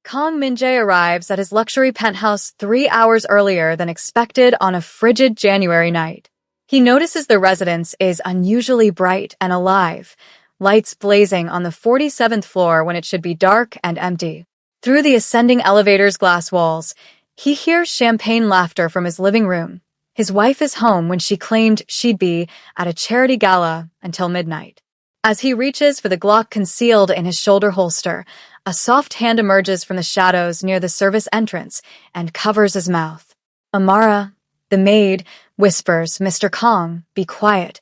Kong Min-jae arrives at his luxury penthouse 3 hours earlier than expected on a frigid January night. He notices the residence is unusually bright and alive, lights blazing on the 47th floor when it should be dark and empty. Through the ascending elevator's glass walls, he hears champagne laughter from his living room. His wife is home when she claimed she'd be at a charity gala until midnight. As he reaches for the Glock concealed in his shoulder holster, a soft hand emerges from the shadows near the service entrance and covers his mouth. Amara, the maid, whispers, "Mr. Kong, be quiet,"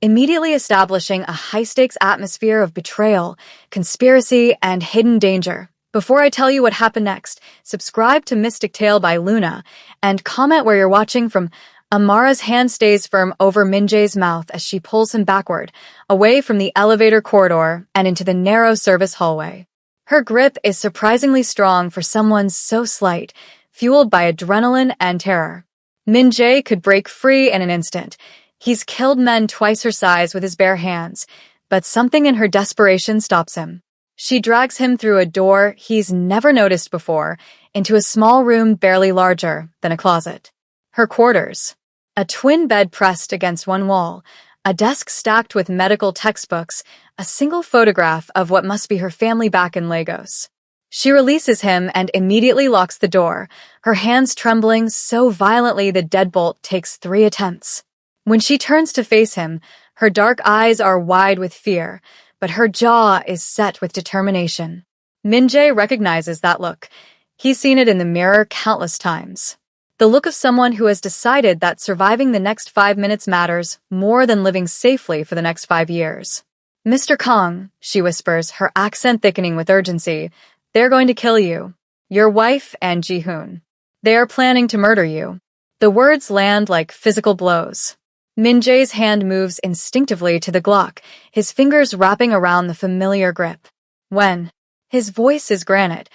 immediately establishing a high-stakes atmosphere of betrayal, conspiracy, and hidden danger. Before I tell you what happened next, subscribe to Mystic Tale by Luna and comment where you're watching from. Amara's hand stays firm over Min-jae's mouth as she pulls him backward, away from the elevator corridor and into the narrow service hallway. Her grip is surprisingly strong for someone so slight, fueled by adrenaline and terror. Min-jae could break free in an instant. He's killed men twice her size with his bare hands, but something in her desperation stops him. She drags him through a door he's never noticed before, into a small room barely larger than a closet. Her quarters. A twin bed pressed against one wall, a desk stacked with medical textbooks, a single photograph of what must be her family back in Lagos. She releases him and immediately locks the door, her hands trembling so violently the deadbolt takes 3 attempts. When she turns to face him, her dark eyes are wide with fear, but her jaw is set with determination. Min-jae recognizes that look. He's seen it in the mirror countless times. The look of someone who has decided that surviving the next 5 minutes matters more than living safely for the next 5 years. "Mr. Kong," she whispers, her accent thickening with urgency, "they're going to kill you. Your wife and Ji-hoon. They are planning to murder you." The words land like physical blows. Min-jae's hand moves instinctively to the Glock, his fingers wrapping around the familiar grip. "When?" His voice is granite,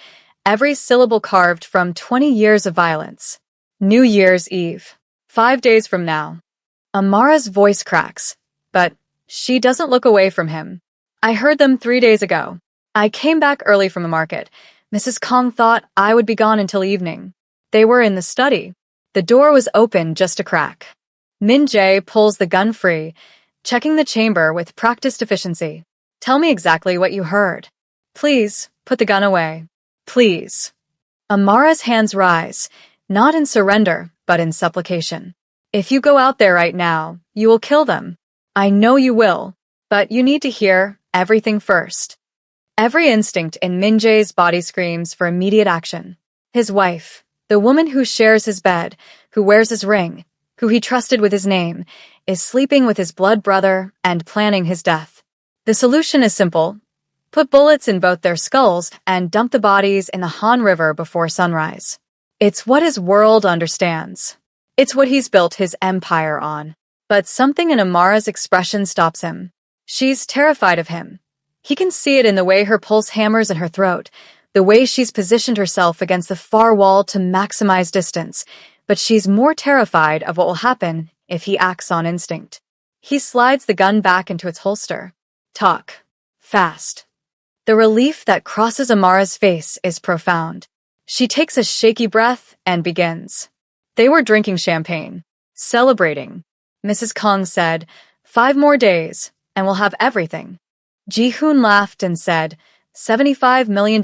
every syllable carved from 20 years of violence. "New Year's Eve. 5 days from now." Amara's voice cracks, but she doesn't look away from him. "I heard them 3 days ago. I came back early from the market. Mrs. Kong thought I would be gone until evening. They were in the study. The door was open just a crack." Min-jae pulls the gun free, checking the chamber with practiced efficiency. "Tell me exactly what you heard. Please, put the gun away. Please." Amara's hands rise, not in surrender, but in supplication. "If you go out there right now, you will kill them. I know you will, but you need to hear everything first." Every instinct in Min-jae's body screams for immediate action. His wife, the woman who shares his bed, who wears his ring, who he trusted with his name, is sleeping with his blood brother and planning his death. The solution is simple. Put bullets in both their skulls and dump the bodies in the Han River before sunrise. It's what his world understands. It's what he's built his empire on. But something in Amara's expression stops him. She's terrified of him. He can see it in the way her pulse hammers in her throat, the way she's positioned herself against the far wall to maximize distance, but she's more terrified of what will happen if he acts on instinct. He slides the gun back into its holster. "Talk. Fast." The relief that crosses Amara's face is profound. She takes a shaky breath and begins. "They were drinking champagne, celebrating. Mrs. Kong said, 5 more days, and we'll have everything." Ji-hoon laughed and said, $75 million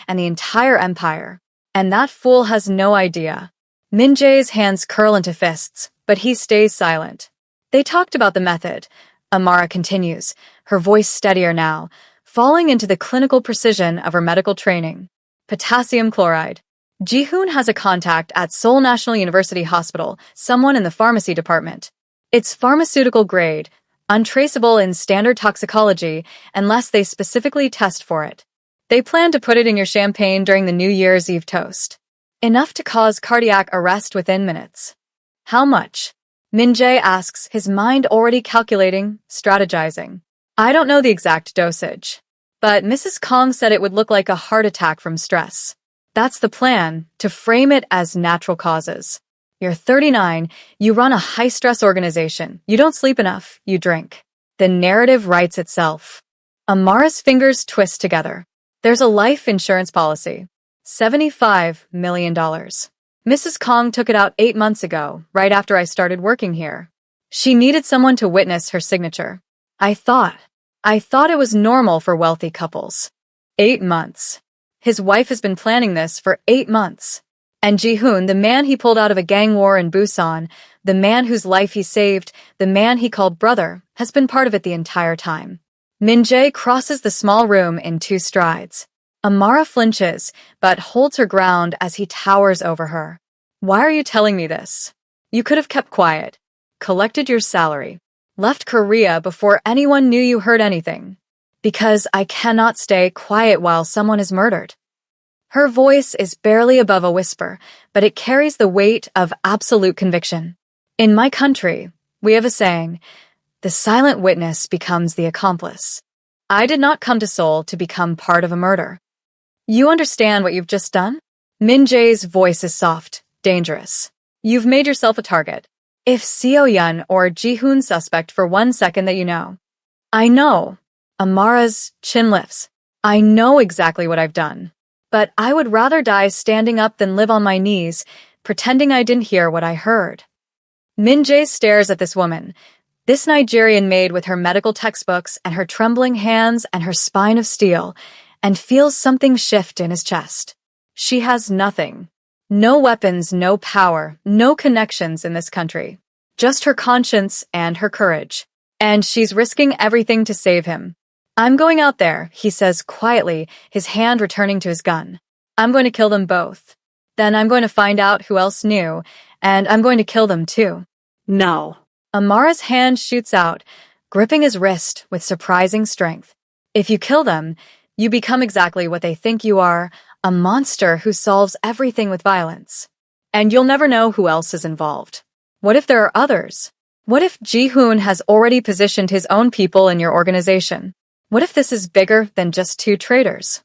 and the entire empire. And that fool has no idea. Min-jae's hands curl into fists, but he stays silent. "They talked about the method," Amara continues, her voice steadier now, falling into the clinical precision of her medical training. "Potassium chloride. Ji-hoon has a contact at Seoul National University Hospital, someone in the pharmacy department. It's pharmaceutical grade, untraceable in standard toxicology unless they specifically test for it. They plan to put it in your champagne during the New Year's Eve toast. Enough to cause cardiac arrest within minutes." "How much?" Min-jae asks, his mind already calculating, strategizing. "I don't know the exact dosage, but Mrs. Kong said it would look like a heart attack from stress. That's the plan, to frame it as natural causes. You're 39, you run a high-stress organization, you don't sleep enough, you drink. The narrative writes itself." Amara's fingers twist together. "There's a life insurance policy. $75 million. Mrs. Kong took it out 8 months ago, right after I started working here. She needed someone to witness her signature. I thought it was normal for wealthy couples. 8 months. His wife has been planning this for 8 months. And Ji-hoon, the man he pulled out of a gang war in Busan, the man whose life he saved, the man he called brother, has been part of it the entire time. Min-jae crosses the small room in 2 strides. Amara flinches, but holds her ground as he towers over her. Why are you telling me this? You could have kept quiet, collected your salary, left Korea before anyone knew you heard anything. Because I cannot stay quiet while someone is murdered. Her voice is barely above a whisper, but it carries the weight of absolute conviction. In my country, we have a saying, the silent witness becomes the accomplice. I did not come to Seoul to become part of a murder. You understand what you've just done? Min-jae's voice is soft, dangerous. You've made yourself a target. If Seo-yeon or Ji-hoon suspect for 1 second that you know. I know. Amara's chin lifts. I know exactly what I've done. But I would rather die standing up than live on my knees, pretending I didn't hear what I heard. Min-jae stares at this woman, this Nigerian maid with her medical textbooks and her trembling hands and her spine of steel, and feels something shift in his chest. She has nothing. No weapons, no power, no connections in this country. Just her conscience and her courage. And she's risking everything to save him. I'm going out there, he says quietly, his hand returning to his gun. I'm going to kill them both. Then I'm going to find out who else knew, and I'm going to kill them too. No. Amara's hand shoots out, gripping his wrist with surprising strength. If you kill them, you become exactly what they think you are, a monster who solves everything with violence. And you'll never know who else is involved. What if there are others? What if Ji-hoon has already positioned his own people in your organization? What if this is bigger than just 2 traitors?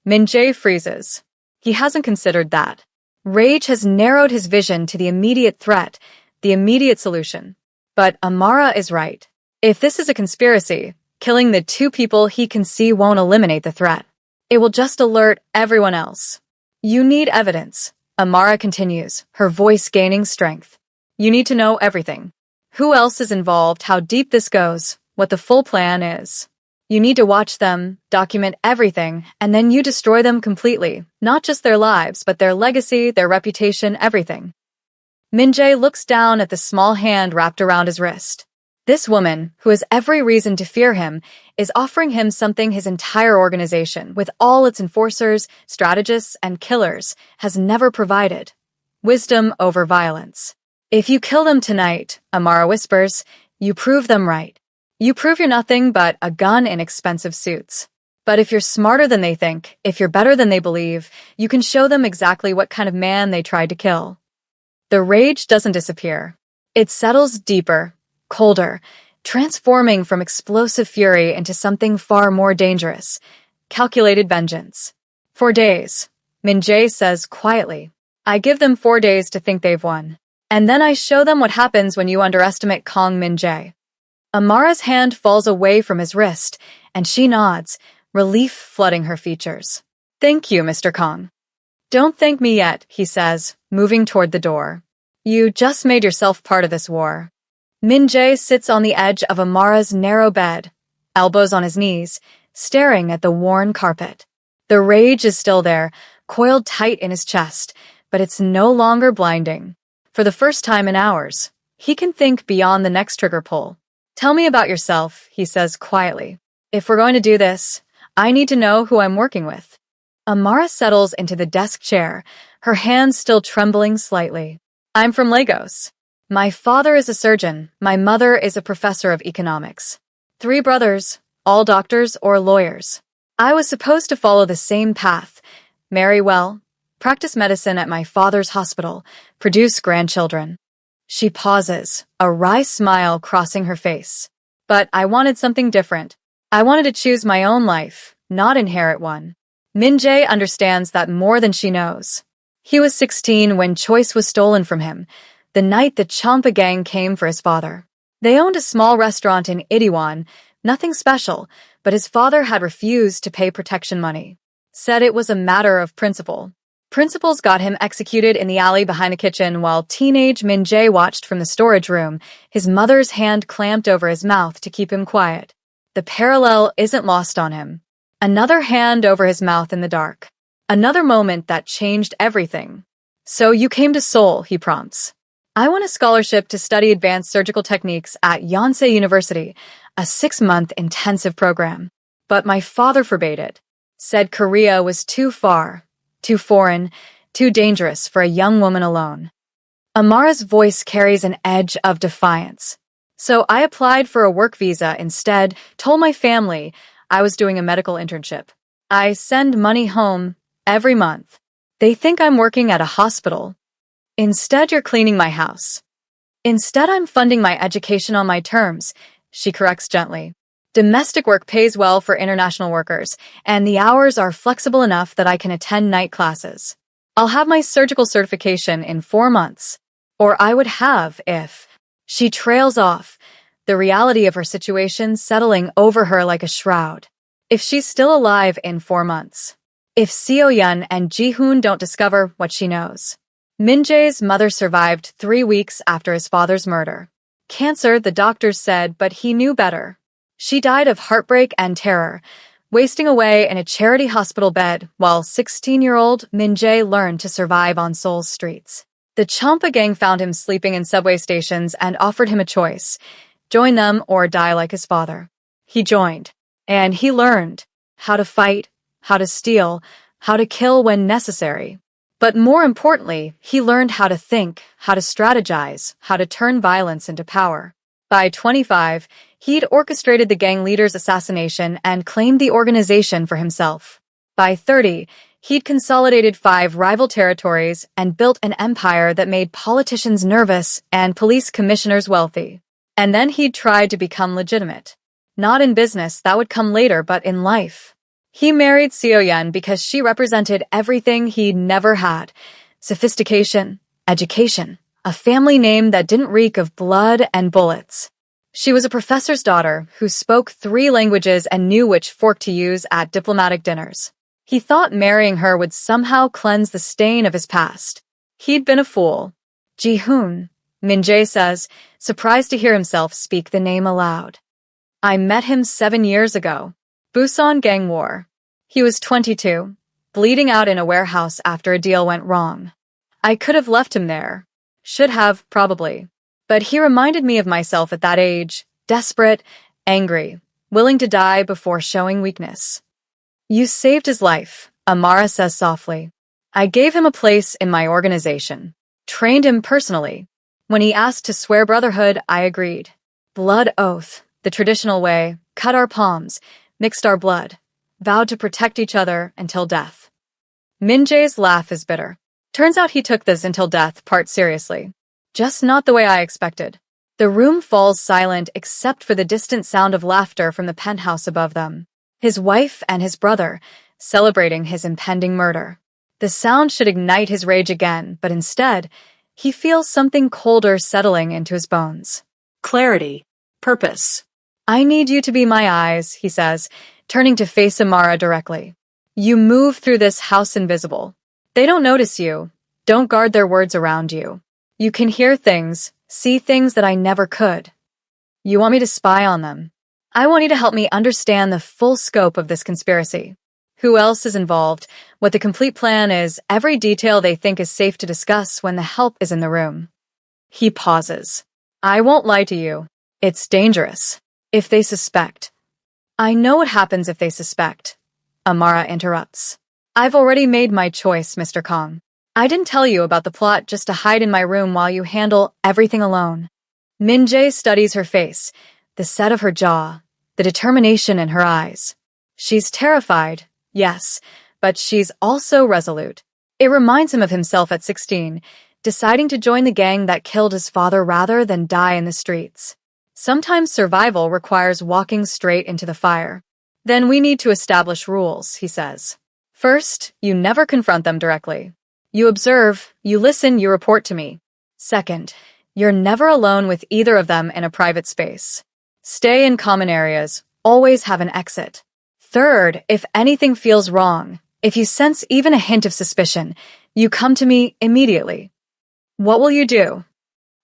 Min-jae freezes. He hasn't considered that. Rage has narrowed his vision to the immediate threat, the immediate solution. But Amara is right. If this is a conspiracy, killing the 2 people he can see won't eliminate the threat. It will just alert everyone else. You need evidence, Amara continues, her voice gaining strength. You need to know everything. Who else is involved, how deep this goes, what the full plan is. You need to watch them, document everything, and then you destroy them completely. Not just their lives, but their legacy, their reputation, everything. Min-jae looks down at the small hand wrapped around his wrist. This woman, who has every reason to fear him, is offering him something his entire organization, with all its enforcers, strategists, and killers, has never provided. Wisdom over violence. If you kill them tonight, Amara whispers, you prove them right. You prove you're nothing but a gun in expensive suits. But if you're smarter than they think, if you're better than they believe, you can show them exactly what kind of man they tried to kill. The rage doesn't disappear. It settles deeper, colder, transforming from explosive fury into something far more dangerous, calculated vengeance. 4 days, Min-jae says quietly. I give them 4 days to think they've won. And then I show them what happens when you underestimate Kong Min-jae. Amara's hand falls away from his wrist, and she nods, relief flooding her features. Thank you, Mr. Kong. Don't thank me yet, he says, moving toward the door. You just made yourself part of this war. Min-jae sits on the edge of Amara's narrow bed, elbows on his knees, staring at the worn carpet. The rage is still there, coiled tight in his chest, but it's no longer blinding. For the first time in hours, he can think beyond the next trigger pull. Tell me about yourself, he says quietly. If we're going to do this, I need to know who I'm working with. Amara settles into the desk chair, her hands still trembling slightly. I'm from Lagos. My father is a surgeon. My mother is a professor of economics. 3 brothers, all doctors or lawyers. I was supposed to follow the same path, marry well, practice medicine at my father's hospital, produce grandchildren. She pauses, a wry smile crossing her face. But I wanted something different. I wanted to choose my own life, not inherit one. Min-jae understands that more than she knows. He was 16 when choice was stolen from him, the night the Champa gang came for his father. They owned a small restaurant in Itaewon, nothing special, but his father had refused to pay protection money. said it was a matter of principle. Principles got him executed in the alley behind the kitchen while teenage Min Jae watched from the storage room, his mother's hand clamped over his mouth to keep him quiet. The parallel isn't lost on him. Another hand over his mouth in the dark. Another moment that changed everything. "So you came to Seoul," he prompts. "I won a scholarship to study advanced surgical techniques at Yonsei University, a 6-month intensive program. But my father forbade it. Said Korea was too far, too foreign, too dangerous for a young woman alone." Amara's voice carries an edge of defiance. "So I applied for a work visa instead, told my family I was doing a medical internship. I send money home every month. They think I'm working at a hospital. Instead, you're cleaning my house. Instead, I'm funding my education on my terms," she corrects gently. "Domestic work pays well for international workers, and the hours are flexible enough that I can attend night classes. I'll have my surgical certification in 4 months. Or I would have if..." She trails off, the reality of her situation settling over her like a shroud. If she's still alive in 4 months. If Seo-yeon and Ji-hoon don't discover what she knows. Min Jae's mother survived 3 weeks after his father's murder. Cancer, the doctors said, but he knew better. She died of heartbreak and terror, wasting away in a charity hospital bed while 16-year-old Min Jae learned to survive on Seoul's streets. The Champa gang found him sleeping in subway stations and offered him a choice: join them or die like his father. He joined, and he learned how to fight, how to steal, how to kill when necessary. But more importantly, he learned how to think, how to strategize, how to turn violence into power. By 25, he'd orchestrated the gang leader's assassination and claimed the organization for himself. By 30, he'd consolidated 5 rival territories and built an empire that made politicians nervous and police commissioners wealthy. And then he'd tried to become legitimate. Not in business, that would come later, but in life. He married Seo-yeon because she represented everything he'd never had: sophistication, education, a family name that didn't reek of blood and bullets. She was a professor's daughter who spoke 3 languages and knew which fork to use at diplomatic dinners. He thought marrying her would somehow cleanse the stain of his past. He'd been a fool. Ji-hoon, Min Jae says, surprised to hear himself speak the name aloud. "I met him 7 years ago. Busan Gang War. He was 22, bleeding out in a warehouse after a deal went wrong. I could have left him there. Should have, probably. But he reminded me of myself at that age, desperate, angry, willing to die before showing weakness." "You saved his life," Amara says softly. "I gave him a place in my organization. Trained him personally. When he asked to swear brotherhood, I agreed. Blood oath, the traditional way, cut our palms, mixed our blood, vowed to protect each other until death." Min Jae's laugh is bitter. Turns out he took this until death part seriously. Just not the way I expected. The room falls silent except for the distant sound of laughter from the penthouse above them. His wife and his brother, celebrating his impending murder. The sound should ignite his rage again, but instead, he feels something colder settling into his bones. Clarity. Purpose. "I need you to be my eyes," he says, turning to face Amara directly. "You move through this house invisible. They don't notice you. Don't guard their words around you. You can hear things, see things that I never could. You want me to spy on them. I want you to help me understand the full scope of this conspiracy. Who else is involved, what the complete plan is, every detail they think is safe to discuss when the help is in the room." He pauses. "I won't lie to you. It's dangerous. If they suspect." "I know what happens if they suspect," Amara interrupts. "I've already made my choice, Mr. Kong. I didn't tell you about the plot just to hide in my room while you handle everything alone." Min Jae studies her face, the set of her jaw, the determination in her eyes. She's terrified, yes, but she's also resolute. It reminds him of himself at 16, deciding to join the gang that killed his father rather than die in the streets. Sometimes survival requires walking straight into the fire. "Then we need to establish rules," he says. "First, you never confront them directly. You observe, you listen, you report to me. Second, you're never alone with either of them in a private space. Stay in common areas, always have an exit. Third, if anything feels wrong, If you sense even a hint of suspicion, you come to me immediately. What will you do?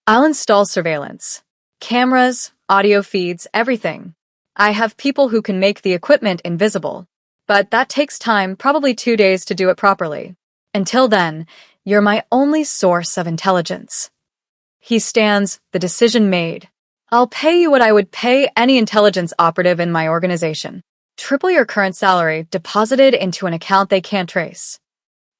I'll install surveillance. Cameras, audio feeds, everything. I have people who can make the equipment invisible. But that takes time, probably 2 days to do it properly. Until then, you're my only source of intelligence. He stands, the decision made. I'll pay you what I would pay any intelligence operative in my organization. Triple your current salary, deposited into an account they can't trace.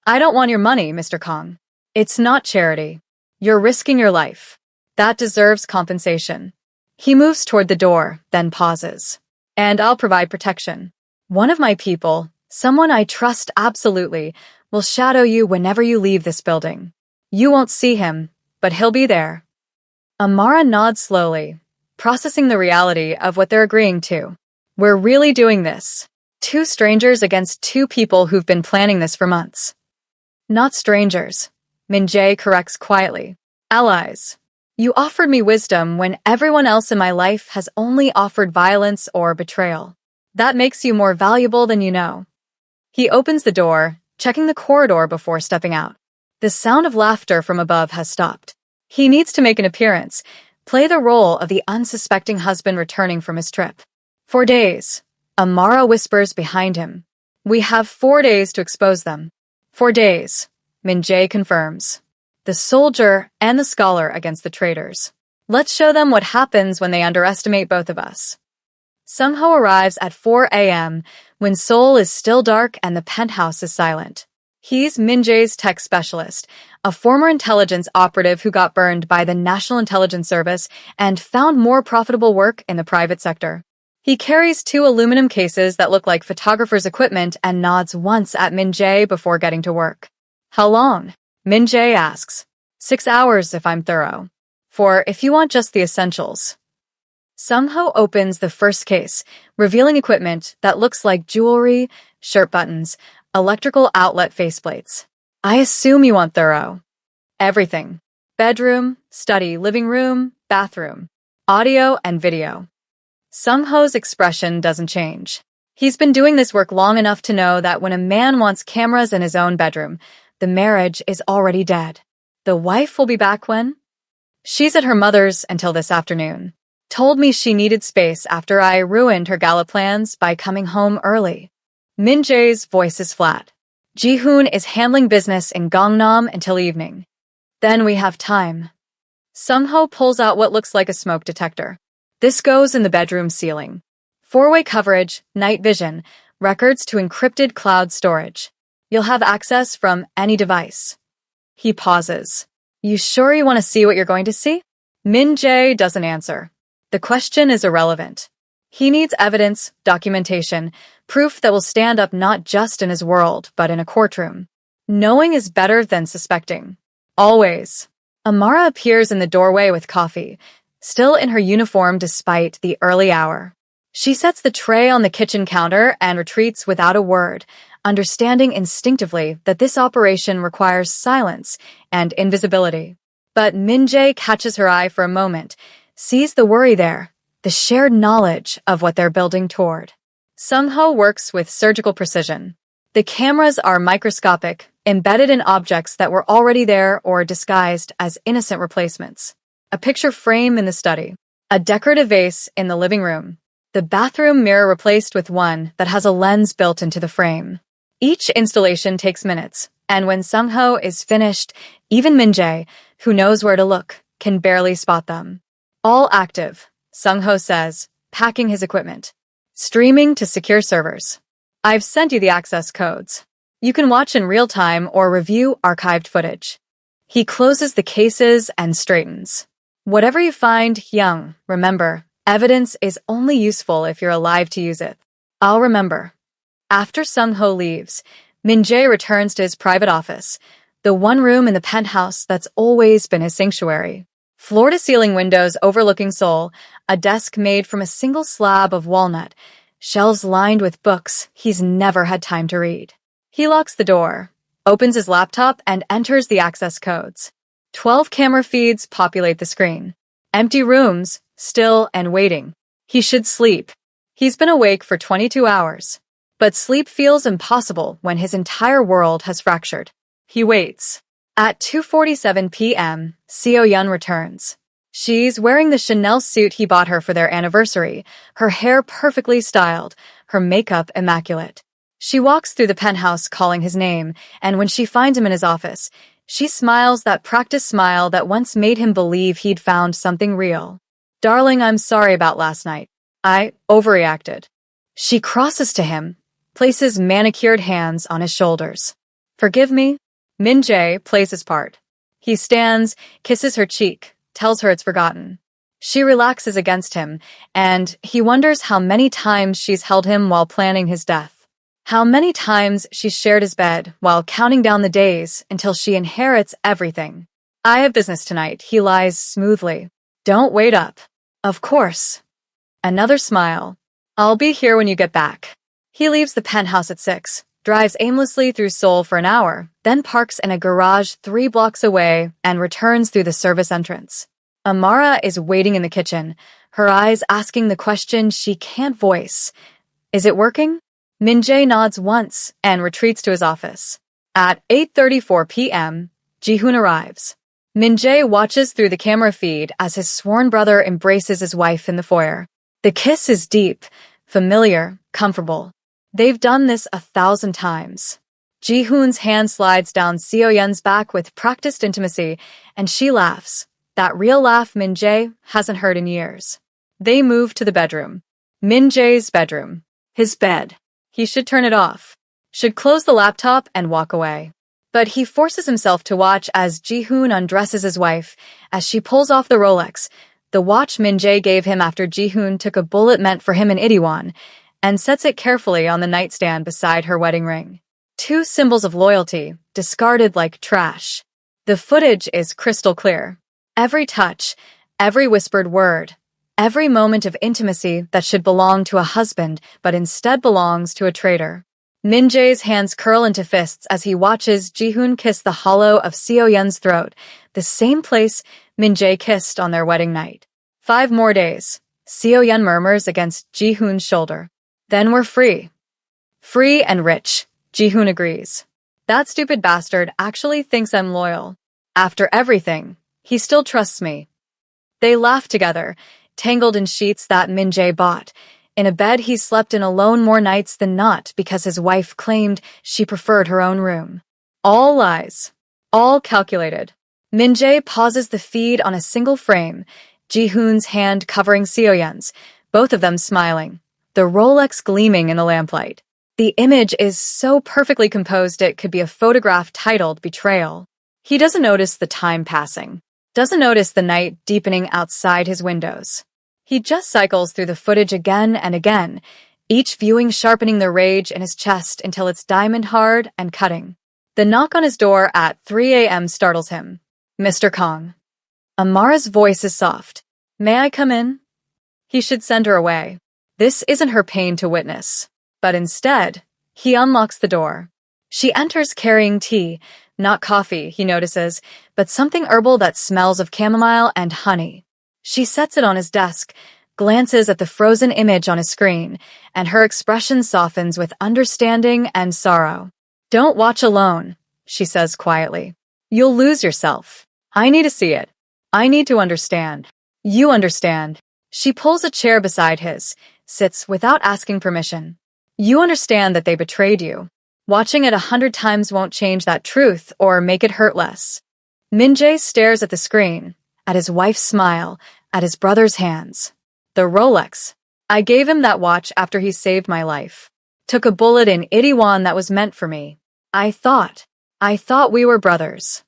I don't want your money, Mr. Kong. It's not charity. You're risking your life. That deserves compensation. He moves toward the door, then pauses. And I'll provide protection. One of my people, someone I trust absolutely, will shadow you whenever you leave this building. You won't see him, but he'll be there. Amara nods slowly, processing the reality of what they're agreeing to. We're really doing this. 2 strangers against 2 people who've been planning this for months. Not strangers, Min-jae corrects quietly. Allies. You offered me wisdom when everyone else in my life has only offered violence or betrayal. That makes you more valuable than you know. He opens the door, checking the corridor before stepping out. The sound of laughter from above has stopped. He needs to make an appearance, play the role of the unsuspecting husband returning from his trip. 4 days. Amara whispers behind him. We have 4 days to expose them. 4 days, Min-jae confirms. The soldier and the scholar against the traitors. Let's show them what happens when they underestimate both of us. Sung-ho arrives at 4 a.m. when Seoul is still dark and the penthouse is silent. He's Min-jae's tech specialist, a former intelligence operative who got burned by the National Intelligence Service and found more profitable work in the private sector. He carries 2 aluminum cases that look like photographer's equipment and nods once at Min-jae before getting to work. How long? Min-jae asks. 6 hours if I'm thorough. 4 if you want just the essentials. Sung-ho opens the first case, revealing equipment that looks like jewelry, shirt buttons, electrical outlet faceplates. I assume you want thorough. Everything. Bedroom, study, living room, bathroom, audio and video. Sung-ho's expression doesn't change. He's been doing this work long enough to know that when a man wants cameras in his own bedroom, the marriage is already dead. The wife will be back when? She's at her mother's until this afternoon. Told me she needed space after I ruined her gala plans by coming home early. Min-jae's voice is flat. Ji-hoon is handling business in Gangnam until evening. Then we have time. Sung-ho pulls out what looks like a smoke detector. This goes in the bedroom ceiling. 4-way coverage, night vision, records to encrypted cloud storage. You'll have access from any device. He pauses. You sure you want to see what you're going to see? Min-jae doesn't answer. The question is irrelevant. He needs evidence, documentation, proof that will stand up not just in his world, but in a courtroom. Knowing is better than suspecting. Always. Amara appears in the doorway with coffee, still in her uniform despite the early hour. She sets the tray on the kitchen counter and retreats without a word, understanding instinctively that this operation requires silence and invisibility. But Min-jae catches her eye for a moment, sees the worry there, the shared knowledge of what they're building toward. Sung-ho works with surgical precision. The cameras are microscopic, embedded in objects that were already there or disguised as innocent replacements. A picture frame in the study, a decorative vase in the living room, the bathroom mirror replaced with one that has a lens built into the frame. Each installation takes minutes, and when Sung-ho is finished, even Min-jae, who knows where to look, can barely spot them. All active, Sung-ho says, packing his equipment. Streaming to secure servers. I've sent you the access codes. You can watch in real time or review archived footage. He closes the cases and straightens. Whatever you find, Young, remember, evidence is only useful if you're alive to use it. I'll remember. After Sung-ho leaves, Min-jae returns to his private office, the one room in the penthouse that's always been his sanctuary. Floor-to-ceiling windows overlooking Seoul, a desk made from a single slab of walnut, shelves lined with books he's never had time to read. He locks the door, opens his laptop, and enters the access codes. 12 camera feeds populate the screen. Empty rooms, still and waiting. He should sleep. He's been awake for 22 hours. But sleep feels impossible when his entire world has fractured. He waits. At 2:47 p.m., Seo-yeon returns. She's wearing the Chanel suit he bought her for their anniversary, her hair perfectly styled, her makeup immaculate. She walks through the penthouse calling his name, and when she finds him in his office, she smiles that practiced smile that once made him believe he'd found something real. "Darling, I'm sorry about last night. I overreacted." She crosses to him, places manicured hands on his shoulders. "Forgive me?" Min-jae plays his part. He stands, kisses her cheek, tells her it's forgotten. She relaxes against him, and he wonders how many times she's held him while planning his death. How many times she's shared his bed while counting down the days until she inherits everything. "I have business tonight," he lies smoothly. "Don't wait up." "Of course." Another smile. "I'll be here when you get back." He leaves the penthouse at 6, drives aimlessly through Seoul for an hour, then parks in a garage 3 blocks away and returns through the service entrance. Amara is waiting in the kitchen, her eyes asking the question she can't voice. "Is it working?" Min-jae nods once and retreats to his office. At 8:34 p.m., Ji-hoon arrives. Min-jae watches through the camera feed as his sworn brother embraces his wife in the foyer. The kiss is deep, familiar, comfortable. They've done this 1,000 times. Ji-hoon's hand slides down Seo-yeon's back with practiced intimacy, and she laughs. That real laugh Min-jae hasn't heard in years. They move to the bedroom. Min-jae's bedroom. His bed. He should turn it off. Should close the laptop and walk away. But he forces himself to watch as Ji-hoon undresses his wife, as she pulls off the Rolex, the watch Min-jae gave him after Ji-hoon took a bullet meant for him in Itaewon, and sets it carefully on the nightstand beside her wedding ring. 2 symbols of loyalty, discarded like trash. The footage is crystal clear. Every touch, every whispered word, every moment of intimacy that should belong to a husband but instead belongs to a traitor. Min-jae's hands curl into fists as he watches Ji-hoon kiss the hollow of Seo-yeon's throat, the same place Min-jae kissed on their wedding night. 5 more days, Seo-yeon murmurs against Ji-hoon's shoulder. "Then we're free." "Free and rich," Ji-hoon agrees. "That stupid bastard actually thinks I'm loyal. After everything, he still trusts me." They laugh together, tangled in sheets that Min-jae bought, in a bed he slept in alone more nights than not because his wife claimed she preferred her own room. All lies. All calculated. Min-jae pauses the feed on a single frame, Ji-hoon's hand covering Seo-yeon's, both of them smiling, the Rolex gleaming in the lamplight. The image is so perfectly composed it could be a photograph titled Betrayal. He doesn't notice the time passing, doesn't notice the night deepening outside his windows. He just cycles through the footage again and again, each viewing sharpening the rage in his chest until it's diamond-hard and cutting. The knock on his door at 3 a.m. startles him. "Mr. Kong." Amara's voice is soft. "May I come in?" He should send her away. This isn't her pain to witness. But instead, he unlocks the door. She enters carrying tea, not coffee, he notices, but something herbal that smells of chamomile and honey. She sets it on his desk, glances at the frozen image on his screen, and her expression softens with understanding and sorrow. "Don't watch alone," she says quietly. "You'll lose yourself. I need to see it. I need to understand. You understand." She pulls a chair beside his, sits without asking permission. "You understand that they betrayed you. Watching it 100 times won't change that truth or make it hurt less." Min-jae stares at the screen, at his wife's smile, at his brother's hands. "The Rolex. I gave him that watch after he saved my life. Took a bullet in Itaewon that was meant for me. I thought we were brothers."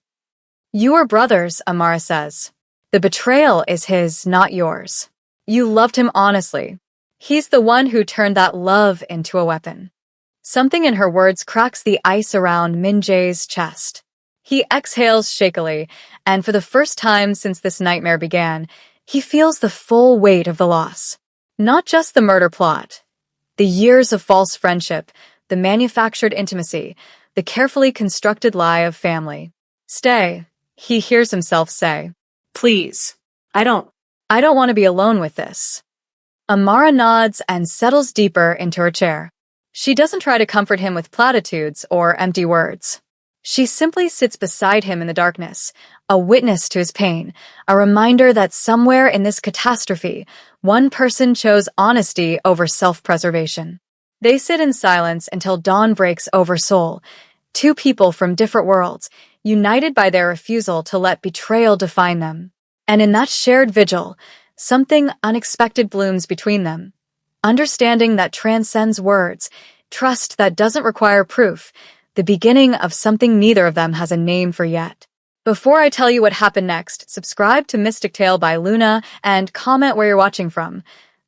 "You are brothers," Amara says. "The betrayal is his, not yours. You loved him honestly. He's the one who turned that love into a weapon." Something in her words cracks the ice around Min-jae's chest. He exhales shakily, and for the first time since this nightmare began, he feels the full weight of the loss. Not just the murder plot. The years of false friendship, the manufactured intimacy, the carefully constructed lie of family. "Stay," he hears himself say. "Please. I don't want to be alone with this." Amara nods and settles deeper into her chair. She doesn't try to comfort him with platitudes or empty words. She simply sits beside him in the darkness, a witness to his pain, a reminder that somewhere in this catastrophe, one person chose honesty over self-preservation. They sit in silence until dawn breaks over Seoul, two people from different worlds, united by their refusal to let betrayal define them. And in that shared vigil, something unexpected blooms between them. Understanding that transcends words, trust that doesn't require proof, the beginning of something neither of them has a name for yet. Before I tell you what happened next, subscribe to Mystic Tale by Luna and comment where you're watching from.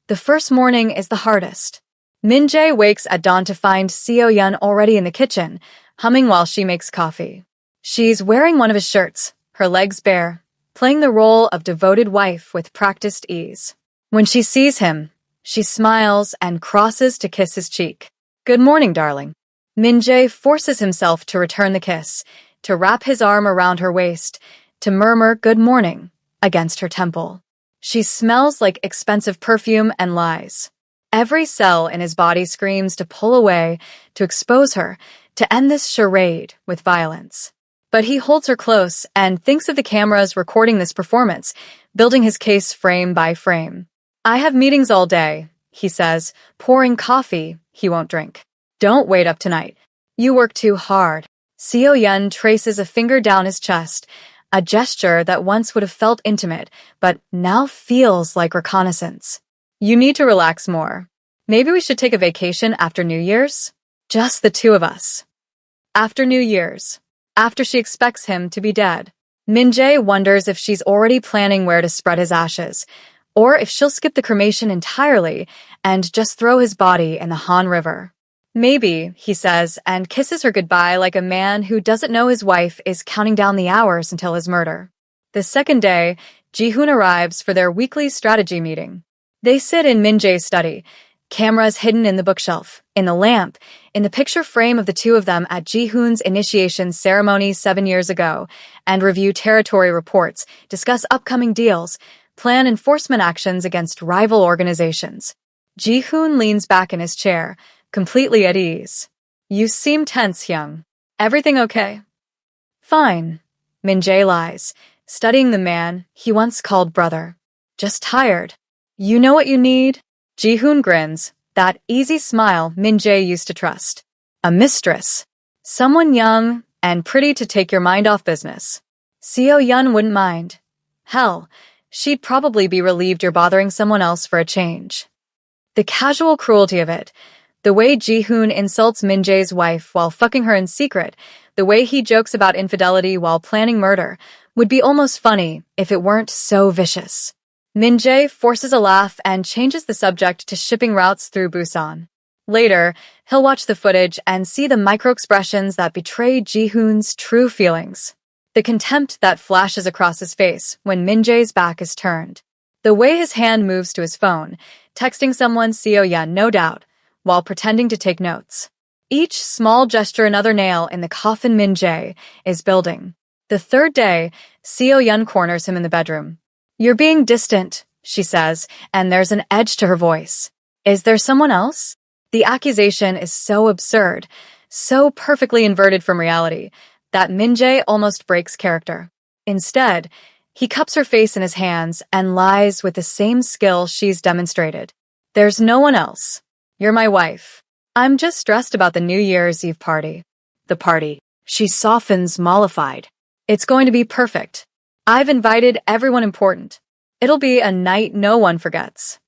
The first morning is the hardest. Min-jae wakes at dawn to find Seo-yeon already in the kitchen, humming while she makes coffee. She's wearing one of his shirts, her legs bare, playing the role of devoted wife with practiced ease. When she sees him, she smiles and crosses to kiss his cheek. "Good morning, darling." Min-jae forces himself to return the kiss, to wrap his arm around her waist, to murmur "good morning" against her temple. She smells like expensive perfume and lies. Every cell in his body screams to pull away, to expose her, to end this charade with violence. But he holds her close and thinks of the cameras recording this performance, building his case frame by frame. "I have meetings all day," he says, pouring coffee he won't drink. "Don't wait up tonight. You work too hard." Seo-yeon traces a finger down his chest, a gesture that once would have felt intimate, but now feels like reconnaissance. "You need to relax more. Maybe we should take a vacation after New Year's? Just the two of us." After New Year's, after she expects him to be dead, Min-jae wonders if she's already planning where to spread his ashes, or if she'll skip the cremation entirely and just throw his body in the Han River. "Maybe," he says, and kisses her goodbye like a man who doesn't know his wife is counting down the hours until his murder. The second day, Ji-hoon arrives for their weekly strategy meeting. They sit in Min-jae's study, cameras hidden in the bookshelf, in the lamp, in the picture frame of the two of them at Ji-hoon's initiation ceremony 7 years ago, and review territory reports, discuss upcoming deals, plan enforcement actions against rival organizations. Ji-hoon leans back in his chair, completely at ease. "You seem tense, Hyung. Everything okay?" "Fine." Min-jae lies, studying the man he once called brother. "Just tired." "You know what you need?" Ji-hoon grins, that easy smile Min-jae used to trust. "A mistress. Someone young and pretty to take your mind off business." Seo-yeon wouldn't mind. Hell, she'd probably be relieved you're bothering someone else for a change. The casual cruelty of it, the way Ji-hoon insults Min-jae's wife while fucking her in secret, the way he jokes about infidelity while planning murder, would be almost funny if it weren't so vicious. Min-jae forces a laugh and changes the subject to shipping routes through Busan. Later, he'll watch the footage and see the micro-expressions that betray Ji-hoon's true feelings. The contempt that flashes across his face when Min-jae's back is turned. The way his hand moves to his phone, texting someone Seo-yeon, no doubt, while pretending to take notes. Each small gesture another nail in the coffin Min-jae is building. The third day, Seo-yeon corners him in the bedroom. "You're being distant," she says, and there's an edge to her voice. "Is there someone else?" The accusation is so absurd, so perfectly inverted from reality, that Min-jae almost breaks character. Instead, he cups her face in his hands and lies with the same skill she's demonstrated. "There's no one else. You're my wife. I'm just stressed about the New Year's Eve party." The party. She softens, mollified. "It's going to be perfect. I've invited everyone important. It'll be a night no one forgets."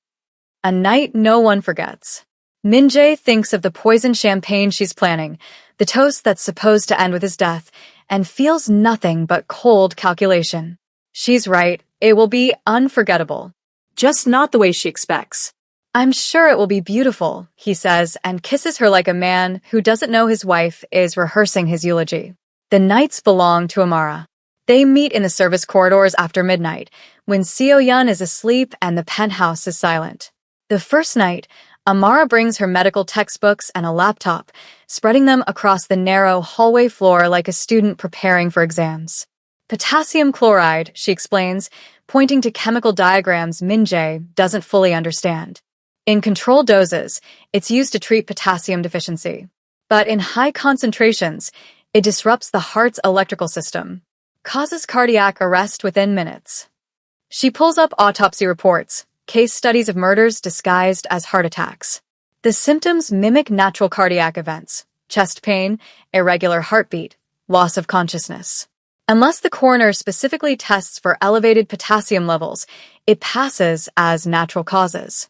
A night no one forgets. Min-jae thinks of the poisoned champagne she's planning, the toast that's supposed to end with his death, and feels nothing but cold calculation. She's right, it will be unforgettable. Just not the way she expects. "I'm sure it will be beautiful," he says, and kisses her like a man who doesn't know his wife is rehearsing his eulogy. The nights belong to Amara. They meet in the service corridors after midnight, when Seo-yeon is asleep and the penthouse is silent. The first night, Amara brings her medical textbooks and a laptop, spreading them across the narrow hallway floor like a student preparing for exams. "Potassium chloride," she explains, pointing to chemical diagrams Min-jae doesn't fully understand. In controlled doses, it's used to treat potassium deficiency. But in high concentrations, it disrupts the heart's electrical system, causes cardiac arrest within minutes. She pulls up autopsy reports, case studies of murders disguised as heart attacks. The symptoms mimic natural cardiac events: chest pain, irregular heartbeat, loss of consciousness. Unless the coroner specifically tests for elevated potassium levels, it passes as natural causes.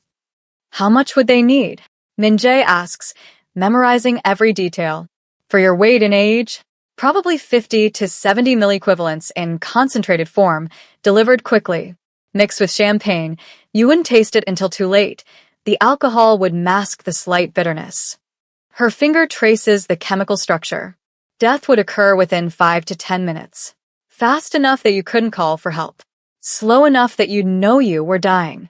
How much would they need? Min-jae asks, memorizing every detail. For your weight and age, probably 50 to 70 milliequivalents in concentrated form, delivered quickly. Mixed with champagne, you wouldn't taste it until too late. The alcohol would mask the slight bitterness. Her finger traces the chemical structure. Death would occur within 5 to 10 minutes. Fast enough that you couldn't call for help. Slow enough that you'd know you were dying.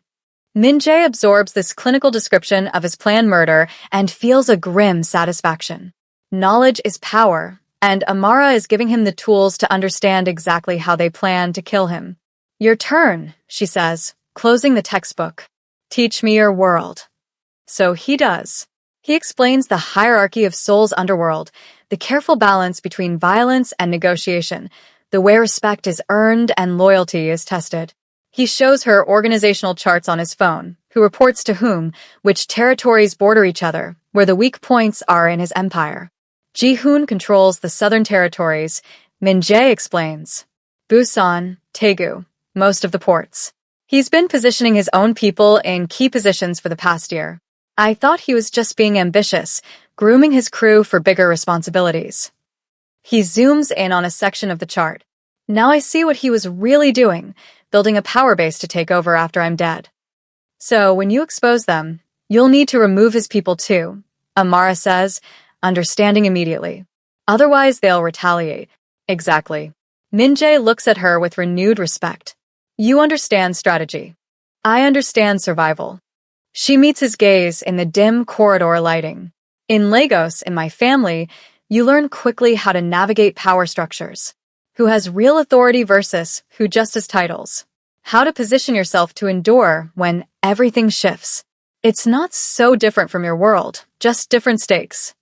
Min-jae absorbs this clinical description of his planned murder and feels a grim satisfaction. Knowledge is power, and Amara is giving him the tools to understand exactly how they plan to kill him. Your turn, she says, closing the textbook. Teach me your world. So he does. He explains the hierarchy of Seoul's underworld, the careful balance between violence and negotiation, the way respect is earned and loyalty is tested. He shows her organizational charts on his phone, who reports to whom, which territories border each other, where the weak points are in his empire. Ji-hoon controls the southern territories. Min-jae explains. Busan, Daegu, most of the ports. He's been positioning his own people in key positions for the past year. I thought he was just being ambitious, grooming his crew for bigger responsibilities. He zooms in on a section of the chart. Now I see what he was really doing, building a power base to take over after I'm dead. So when you expose them, you'll need to remove his people too, Amara says, understanding immediately. Otherwise they'll retaliate. Exactly. Min-jae looks at her with renewed respect. You understand strategy. I understand survival. She meets his gaze in the dim corridor lighting. In Lagos, in my family, you learn quickly how to navigate power structures. Who has real authority versus who just has titles. How to position yourself to endure when everything shifts. It's not so different from your world, just different stakes.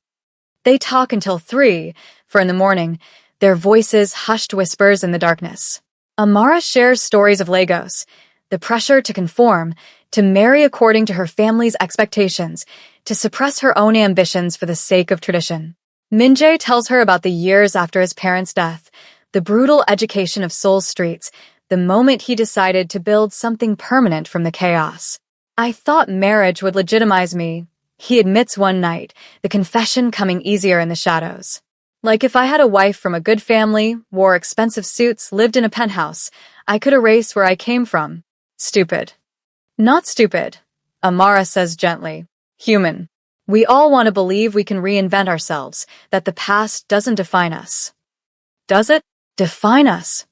They talk until 3, for in the morning, their voices hushed whispers in the darkness. Amara shares stories of Lagos, the pressure to conform, to marry according to her family's expectations, to suppress her own ambitions for the sake of tradition. Min-jae tells her about the years after his parents' death, the brutal education of Seoul's streets, the moment he decided to build something permanent from the chaos. I thought marriage would legitimize me, he admits one night, the confession coming easier in the shadows. Like if I had a wife from a good family, wore expensive suits, lived in a penthouse, I could erase where I came from. Stupid. Not stupid, Amara says gently. Human. We all want to believe we can reinvent ourselves, that the past doesn't define us. Does it? Define us.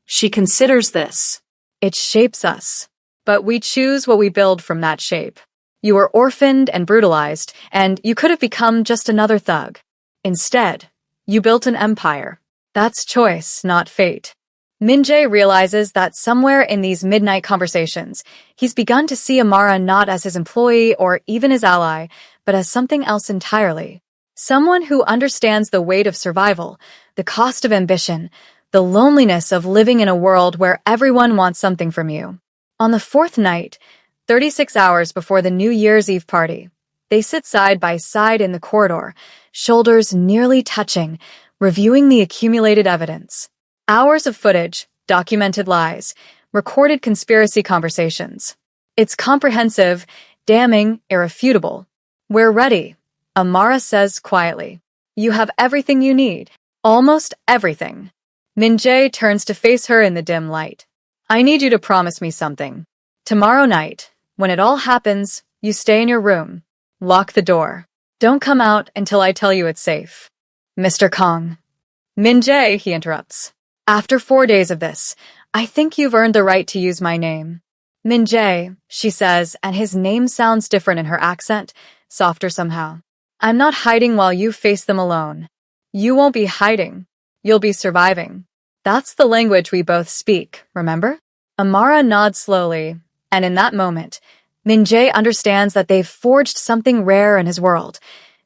She considers this. It shapes us. But we choose what we build from that shape. You were orphaned and brutalized, and you could have become just another thug. Instead, you built an empire. That's choice, not fate. Min-jae realizes that somewhere in these midnight conversations, he's begun to see Amara not as his employee or even his ally, but as something else entirely. Someone who understands the weight of survival, the cost of ambition, the loneliness of living in a world where everyone wants something from you. On the 4th night, 36 hours before the New Year's Eve party, they sit side by side in the corridor, shoulders nearly touching, reviewing the accumulated evidence. Hours of footage, documented lies, recorded conspiracy conversations. It's comprehensive, damning, irrefutable. We're ready, Amara says quietly. You have everything you need. Almost everything. Min-jae turns to face her in the dim light. I need you to promise me something. Tomorrow night, when it all happens, you stay in your room. Lock the door. Don't come out until I tell you it's safe. Mr. Kong. Min-jae, he interrupts. After 4 days of this, I think you've earned the right to use my name. Min-jae, she says, and his name sounds different in her accent, softer somehow. I'm not hiding while you face them alone. You won't be hiding. You'll be surviving. That's the language we both speak, remember? Amara nods slowly, and in that moment, Min-jae understands that they've forged something rare in his world.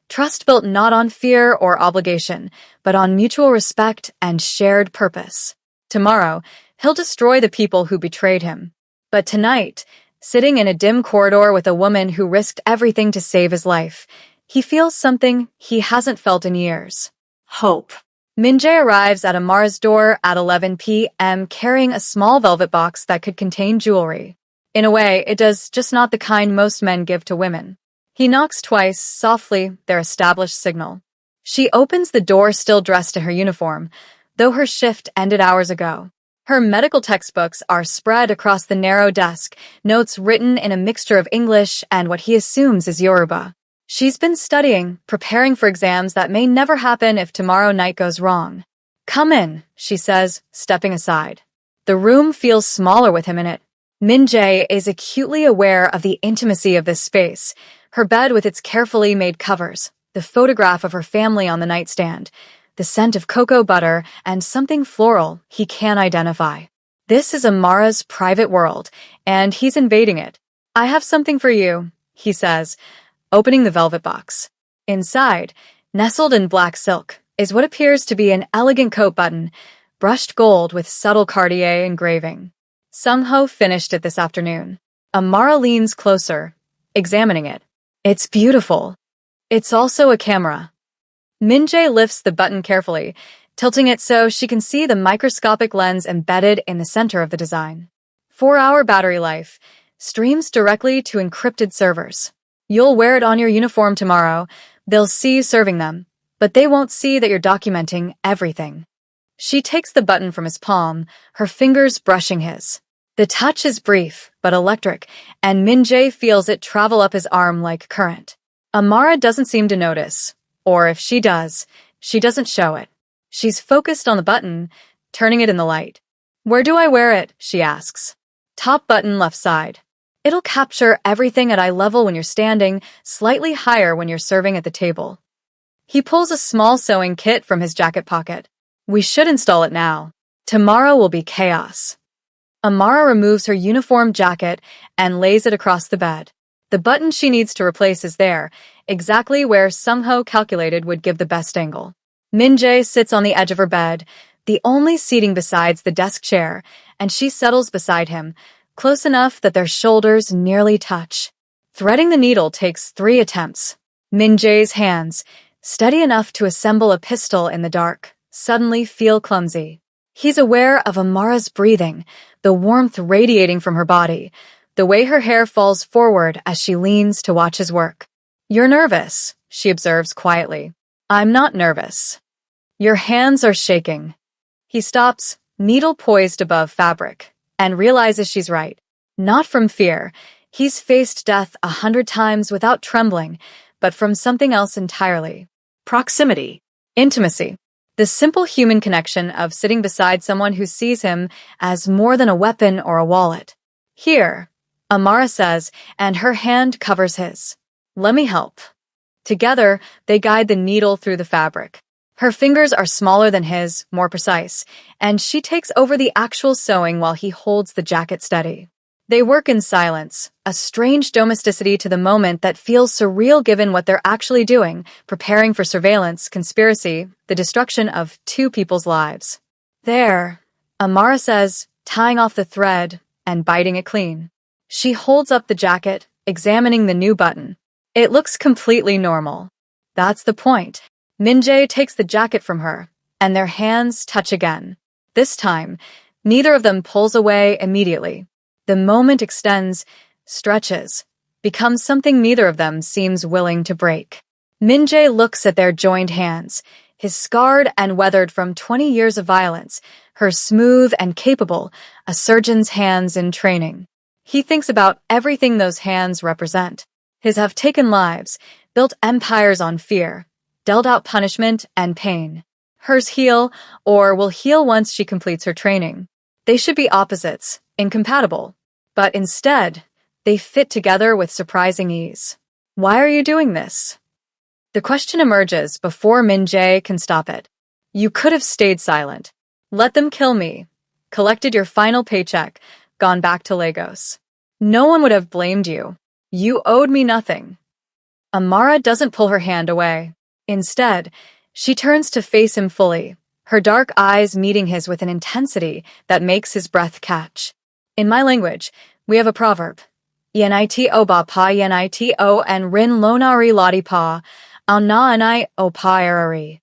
Trust built not on fear or obligation, but on mutual respect and shared purpose. Tomorrow, he'll destroy the people who betrayed him. But tonight, sitting in a dim corridor with a woman who risked everything to save his life, he feels something he hasn't felt in years. Hope. Min-jae arrives at Amara's door at 11 p.m. carrying a small velvet box that could contain jewelry. In a way, it does, just not the kind most men give to women. He knocks twice, softly, their established signal. She opens the door still dressed in her uniform, though her shift ended hours ago. Her medical textbooks are spread across the narrow desk, notes written in a mixture of English and what he assumes is Yoruba. She's been studying, preparing for exams that may never happen if tomorrow night goes wrong. "Come in," she says, stepping aside. The room feels smaller with him in it. Min-jae is acutely aware of the intimacy of this space, her bed with its carefully made covers, the photograph of her family on the nightstand, the scent of cocoa butter, and something floral he can't identify. This is Amara's private world, and he's invading it. "I have something for you," he says, opening the velvet box. Inside, nestled in black silk, is what appears to be an elegant coat button, brushed gold with subtle Cartier engraving. Sung-ho finished it this afternoon. Amara leans closer, examining it. It's beautiful. It's also a camera. Min-jae lifts the button carefully, tilting it so she can see the microscopic lens embedded in the center of the design. 4-hour battery life, streams directly to encrypted servers. You'll wear it on your uniform tomorrow. They'll see you serving them, but they won't see that you're documenting everything. She takes the button from his palm, her fingers brushing his. The touch is brief, but electric, and Min-jae feels it travel up his arm like current. Amara doesn't seem to notice, or if she does, she doesn't show it. She's focused on the button, turning it in the light. "Where do I wear it?" she asks. "Top button left side. It'll capture everything at eye level when you're standing, slightly higher when you're serving at the table." He pulls a small sewing kit from his jacket pocket. "We should install it now. Tomorrow will be chaos." Amara removes her uniform jacket and lays it across the bed. The button she needs to replace is there, exactly where Sung-ho calculated would give the best angle. Min-jae sits on the edge of her bed, the only seating besides the desk chair, and she settles beside him, close enough that their shoulders nearly touch. Threading the needle takes 3 attempts. Min-jae's hands, steady enough to assemble a pistol in the dark, suddenly feel clumsy. He's aware of Amara's breathing, the warmth radiating from her body, the way her hair falls forward as she leans to watch his work. "You're nervous," she observes quietly. "I'm not nervous. Your hands are shaking." He stops, needle poised above fabric, and realizes she's right. Not from fear. He's faced death 100 times without trembling, but from something else entirely. Proximity. Intimacy. The simple human connection of sitting beside someone who sees him as more than a weapon or a wallet. "Here," Amara says, and her hand covers his. "Let me help." Together, they guide the needle through the fabric. Her fingers are smaller than his, more precise, and she takes over the actual sewing while he holds the jacket steady. They work in silence, a strange domesticity to the moment that feels surreal given what they're actually doing, preparing for surveillance, conspiracy, the destruction of 2 people's lives. "There," Amara says, tying off the thread and biting it clean. She holds up the jacket, examining the new button. It looks completely normal. That's the point. Min-jae takes the jacket from her, and their hands touch again. This time, neither of them pulls away immediately. The moment extends, stretches, becomes something neither of them seems willing to break. Min-jae looks at their joined hands, his scarred and weathered from 20 years of violence, her smooth and capable, a surgeon's hands in training. He thinks about everything those hands represent. His have taken lives, built empires on fear, dealt out punishment and pain. Hers heal, or will heal once she completes her training. They should be opposites, incompatible. But instead, they fit together with surprising ease. "Why are you doing this?" The question emerges before Min-jae can stop it. "You could have stayed silent. Let them kill me. Collected your final paycheck, gone back to Lagos. No one would have blamed you. You owed me nothing. Amara doesn't pull her hand away. Instead, she turns to face him fully, her dark eyes meeting his with an intensity that makes his breath catch. In my language, we have a proverb. Yenito ba pa yenito and rin lonari lati pa, au na anai o pa erari.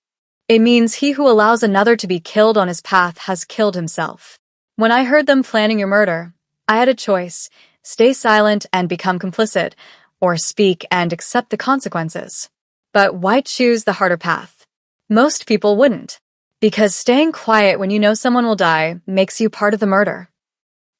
It means he who allows another to be killed on his path has killed himself. When I heard them planning your murder, I had a choice: stay silent and become complicit, or speak and accept the consequences. But why choose the harder path? Most people wouldn't, because staying quiet when you know someone will die makes you part of the murder.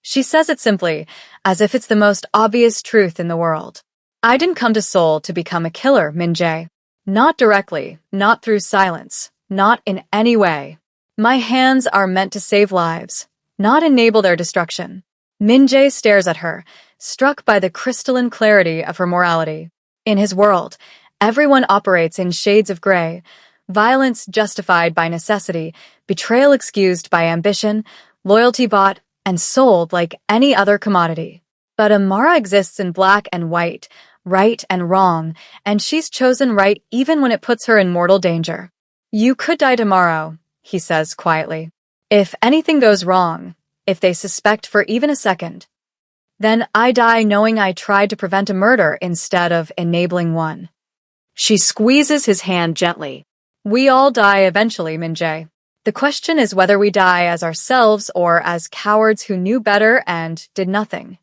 She says it simply, as if it's the most obvious truth in the world. I didn't come to Seoul to become a killer, Min-jae. Not directly, not through silence, not in any way. My hands are meant to save lives, not enable their destruction. Min-jae stares at her, struck by the crystalline clarity of her morality. In his world, everyone operates in shades of gray: violence justified by necessity, betrayal excused by ambition, loyalty bought and sold like any other commodity. But Amara exists in black and white, right and wrong, and she's chosen right even when it puts her in mortal danger. You could die tomorrow, he says quietly. If anything goes wrong, if they suspect for even a second, then I die knowing I tried to prevent a murder instead of enabling one. She squeezes his hand gently. We all die eventually, Min-jae. The question is whether we die as ourselves or as cowards who knew better and did nothing.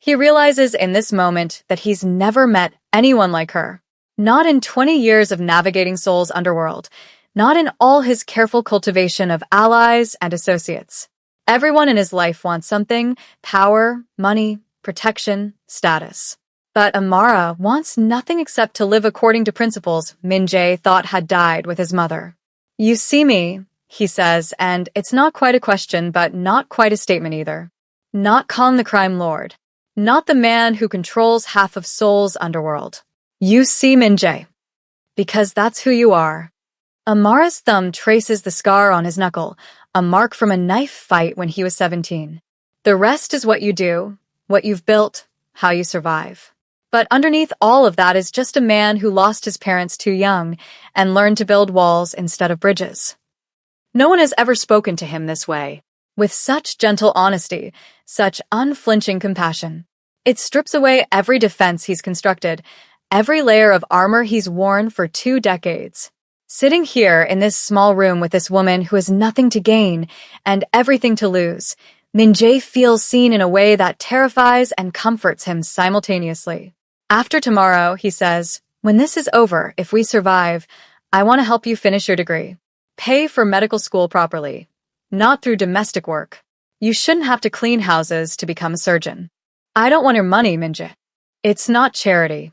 He realizes in this moment that he's never met anyone like her. Not in 20 years of navigating Seoul's underworld. Not in all his careful cultivation of allies and associates. Everyone in his life wants something: power, money, protection, status. But Amara wants nothing except to live according to principles Min-jae thought had died with his mother. You see me, he says, and it's not quite a question, but not quite a statement either. Not Kong the crime lord. Not the man who controls half of Seoul's underworld. You see Min-jae. Because that's who you are. Amara's thumb traces the scar on his knuckle, a mark from a knife fight when he was 17. The rest is what you do, what you've built, how you survive. But underneath all of that is just a man who lost his parents too young and learned to build walls instead of bridges. No one has ever spoken to him this way, with such gentle honesty, such unflinching compassion. It strips away every defense he's constructed, every layer of armor he's worn for 2 decades. Sitting here in this small room with this woman who has nothing to gain and everything to lose, Min-jae feels seen in a way that terrifies and comforts him simultaneously. After tomorrow, he says, when this is over, if we survive, I want to help you finish your degree. Pay for medical school properly, not through domestic work. You shouldn't have to clean houses to become a surgeon. I don't want your money, Min-jae. It's not charity.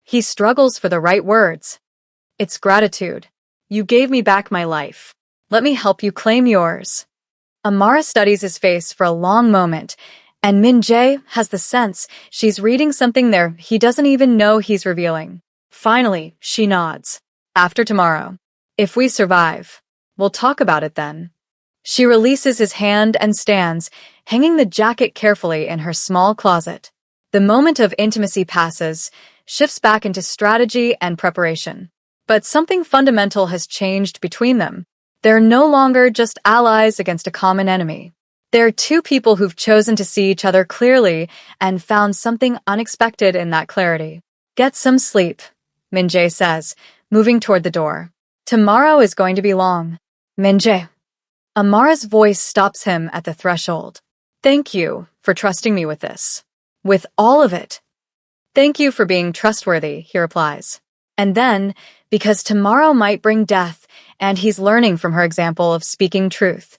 He struggles for the right words. It's gratitude. You gave me back my life. Let me help you claim yours. Amara studies his face for a long moment, and Min-jae has the sense she's reading something there he doesn't even know he's revealing. Finally, she nods. After tomorrow. If we survive, we'll talk about it then. She releases his hand and stands, hanging the jacket carefully in her small closet. The moment of intimacy passes, shifts back into strategy and preparation. But something fundamental has changed between them. They're no longer just allies against a common enemy. They're 2 people who've chosen to see each other clearly and found something unexpected in that clarity. Get some sleep, Min-jae says, moving toward the door. Tomorrow is going to be long. Min-jae. Amara's voice stops him at the threshold. Thank you for trusting me with this. With all of it. Thank you for being trustworthy, he replies. And then, because tomorrow might bring death, and he's learning from her example of speaking truth.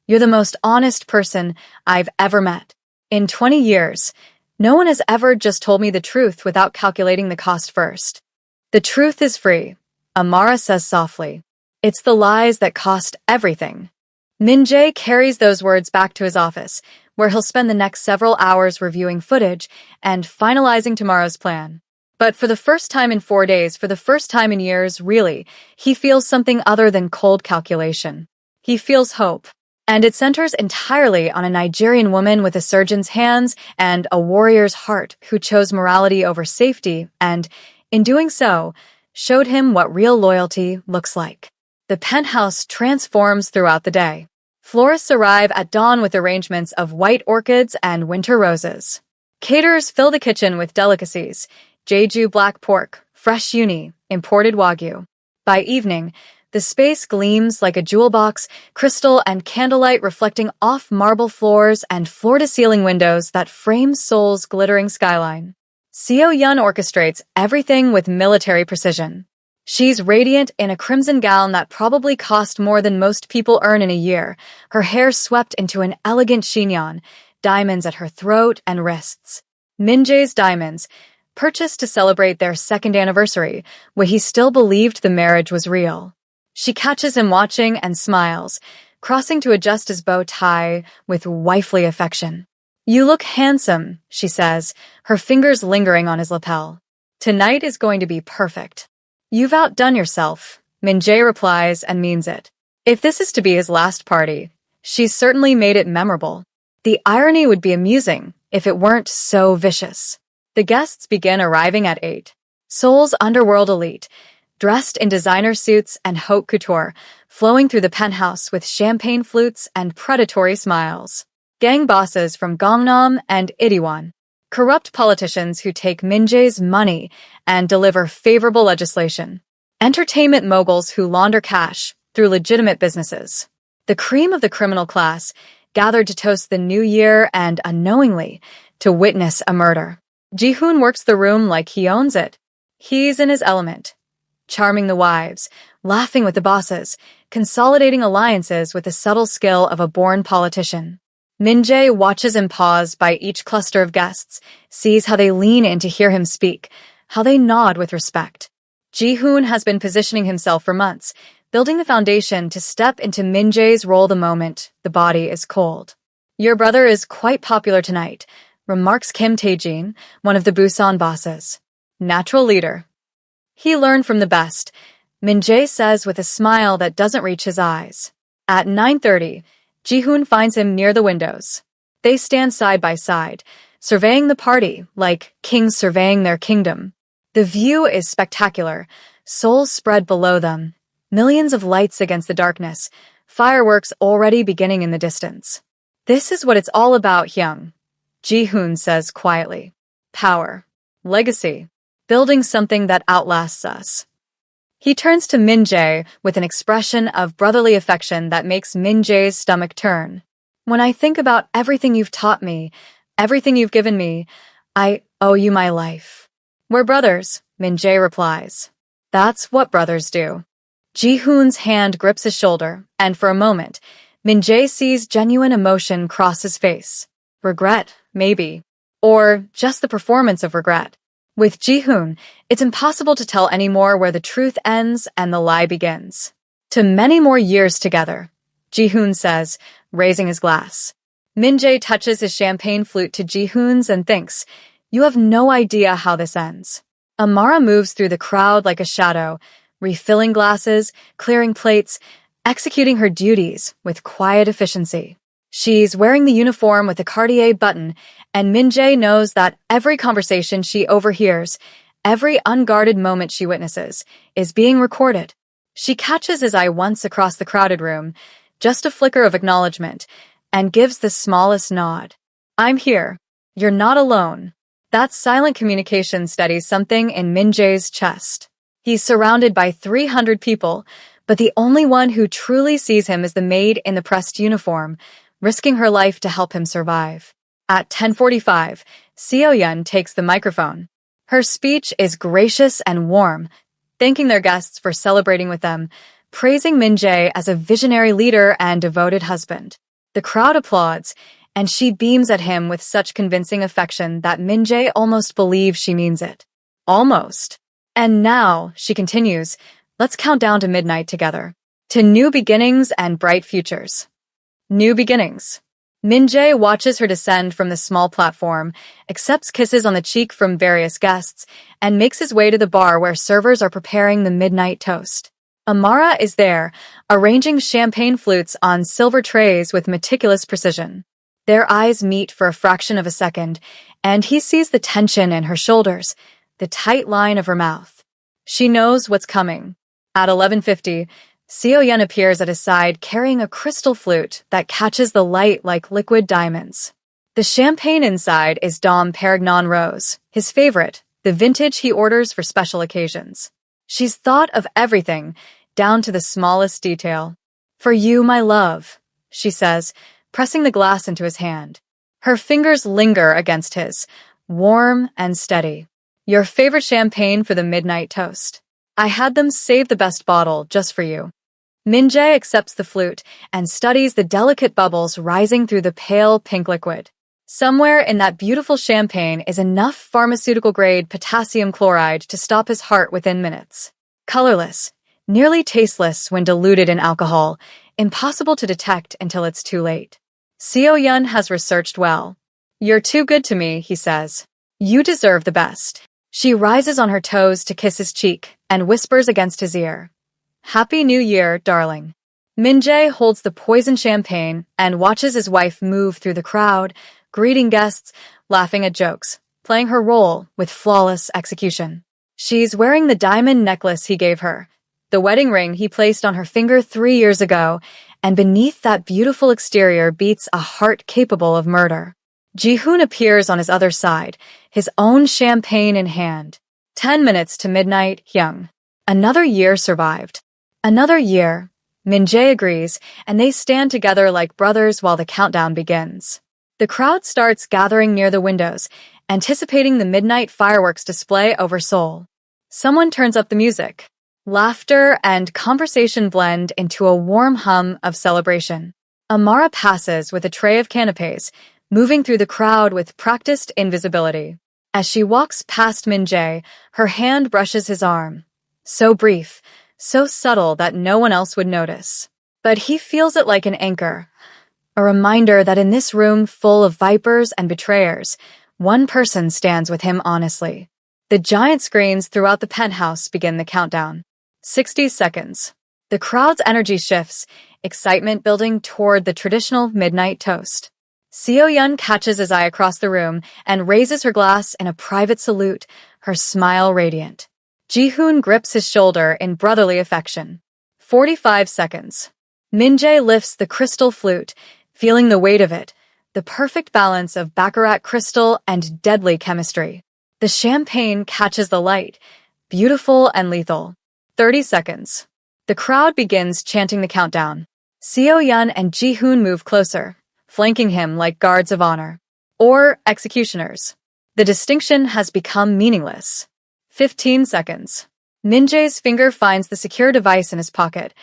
You're the most honest person I've ever met. In 20 years, no one has ever just told me the truth without calculating the cost first. The truth is free, Amara says softly. It's the lies that cost everything. Min-jae carries those words back to his office, where he'll spend the next several hours reviewing footage and finalizing tomorrow's plan. But for the first time in 4 days, for the first time in years, really, he feels something other than cold calculation. He feels hope. And it centers entirely on a Nigerian woman with a surgeon's hands and a warrior's heart who chose morality over safety and, in doing so, showed him what real loyalty looks like. The penthouse transforms throughout the day. Florists arrive at dawn with arrangements of white orchids and winter roses. Caterers fill the kitchen with delicacies: Jeju black pork, fresh uni, imported wagyu. By evening, the space gleams like a jewel box, crystal and candlelight reflecting off marble floors and floor-to-ceiling windows that frame Seoul's glittering skyline. Seo Yun orchestrates everything with military precision. She's radiant in a crimson gown that probably cost more than most people earn in a year, her hair swept into an elegant chignon, diamonds at her throat and wrists. Min Jae's diamonds, purchased to celebrate their second anniversary, when he still believed the marriage was real. She catches him watching and smiles, crossing to adjust his bow tie with wifely affection. "You look handsome," she says, her fingers lingering on his lapel. "Tonight is going to be perfect." "You've outdone yourself," Min Jae replies and means it. If this is to be his last party, she's certainly made it memorable. The irony would be amusing if it weren't so vicious. The guests begin arriving at 8. Seoul's underworld elite, dressed in designer suits and haute couture, flowing through the penthouse with champagne flutes and predatory smiles. Gang bosses from Gangnam and Itaewon. Corrupt politicians who take Min Jae's money and deliver favorable legislation. Entertainment moguls who launder cash through legitimate businesses. The cream of the criminal class gathered to toast the new year and, unknowingly, to witness a murder. Ji-hoon works the room like he owns it. He's in his element, charming the wives, laughing with the bosses, consolidating alliances with the subtle skill of a born politician. Min Jae watches him pause by each cluster of guests, sees how they lean in to hear him speak, how they nod with respect. Ji-hoon has been positioning himself for months, building the foundation to step into Min Jae's role the moment the body is cold. "Your brother is quite popular tonight," remarks Kim Tae-jin, one of the Busan bosses. "Natural leader. He learned from the best," Min Jae says with a smile that doesn't reach his eyes. At 9:30, Ji-hoon finds him near the windows. They stand side by side, surveying the party like kings surveying their kingdom. The view is spectacular, Seoul spread below them, millions of lights against the darkness, fireworks already beginning in the distance. "This is what it's all about, Hyung," Ji-hoon says quietly. "Power. Legacy. Building something that outlasts us." He turns to Min Jae with an expression of brotherly affection that makes Min Jae's stomach turn. "When I think about everything you've taught me, everything you've given me, I owe you my life." "We're brothers," Min Jae replies. "That's what brothers do." Ji-hoon's hand grips his shoulder, and for a moment, Min Jae sees genuine emotion cross his face. Regret, maybe. Or just the performance of regret. With Ji-hoon, it's impossible to tell anymore where the truth ends and the lie begins. "To many more years together," Ji-hoon says, raising his glass. Min Jae touches his champagne flute to Ji-hoon's and thinks, "You have no idea how this ends." Amara moves through the crowd like a shadow, refilling glasses, clearing plates, executing her duties with quiet efficiency. She's wearing the uniform with a Cartier button, and Min Jae knows that every conversation she overhears, every unguarded moment she witnesses, is being recorded. She catches his eye once across the crowded room, just a flicker of acknowledgement, and gives the smallest nod. "I'm here. You're not alone." That silent communication steadies something in Min Jae's chest. He's surrounded by 300 people, but the only one who truly sees him is the maid in the pressed uniform, risking her life to help him survive. At 10:45, Seo Yun takes the microphone. Her speech is gracious and warm, thanking their guests for celebrating with them, praising Min Jae as a visionary leader and devoted husband. The crowd applauds, and she beams at him with such convincing affection that Min Jae almost believes she means it. Almost. "And now," she continues, "let's count down to midnight together. To new beginnings and bright futures." New beginnings. Min Jae watches her descend from the small platform, accepts kisses on the cheek from various guests, and makes his way to the bar where servers are preparing the midnight toast. Amara is there, arranging champagne flutes on silver trays with meticulous precision. Their eyes meet for a fraction of a second, and he sees the tension in her shoulders, the tight line of her mouth. She knows what's coming. At 11:50, Seo-yeon appears at his side carrying a crystal flute that catches the light like liquid diamonds. The champagne inside is Dom Perignon Rose, his favorite, the vintage he orders for special occasions. She's thought of everything, down to the smallest detail. "For you, my love," she says, pressing the glass into his hand. Her fingers linger against his, warm and steady. "Your favorite champagne for the midnight toast. I had them save the best bottle just for you." Min-jae accepts the flute and studies the delicate bubbles rising through the pale pink liquid. Somewhere in that beautiful champagne is enough pharmaceutical-grade potassium chloride to stop his heart within minutes. Colorless, nearly tasteless when diluted in alcohol, impossible to detect until it's too late. Seo-yeon has researched well. "You're too good to me," he says. "You deserve the best." She rises on her toes to kiss his cheek and whispers against his ear, "Happy New Year, darling." Min-jae holds the poisoned champagne and watches his wife move through the crowd, greeting guests, laughing at jokes, playing her role with flawless execution. She's wearing the diamond necklace he gave her, the wedding ring he placed on her finger 3 years ago, and beneath that beautiful exterior beats a heart capable of murder. Ji-hoon appears on his other side, his own champagne in hand. 10 minutes to midnight, Hyung. Another year survived. Another year. Min-jae agrees, and they stand together like brothers while the countdown begins. The crowd starts gathering near the windows, anticipating the midnight fireworks display over Seoul. Someone turns up the music. Laughter and conversation blend into a warm hum of celebration. Amara passes with a tray of canapes, moving through the crowd with practiced invisibility. As she walks past Min-jae, her hand brushes his arm. So brief, so subtle that no one else would notice. But he feels it like an anchor, a reminder that in this room full of vipers and betrayers, one person stands with him honestly. The giant screens throughout the penthouse begin the countdown. 60 seconds. The crowd's energy shifts, excitement building toward the traditional midnight toast. Seo-yeon catches his eye across the room and raises her glass in a private salute, her smile radiant. Ji-hoon grips his shoulder in brotherly affection. 45 seconds. Min-jae lifts the crystal flute, feeling the weight of it, the perfect balance of baccarat crystal and deadly chemistry. The champagne catches the light, beautiful and lethal. 30 seconds. The crowd begins chanting the countdown. Seo-yeon and Ji-hoon move closer, flanking him like guards of honor. Or executioners. The distinction has become meaningless. 15 seconds. Min-jae's finger finds the secure device in his pocket,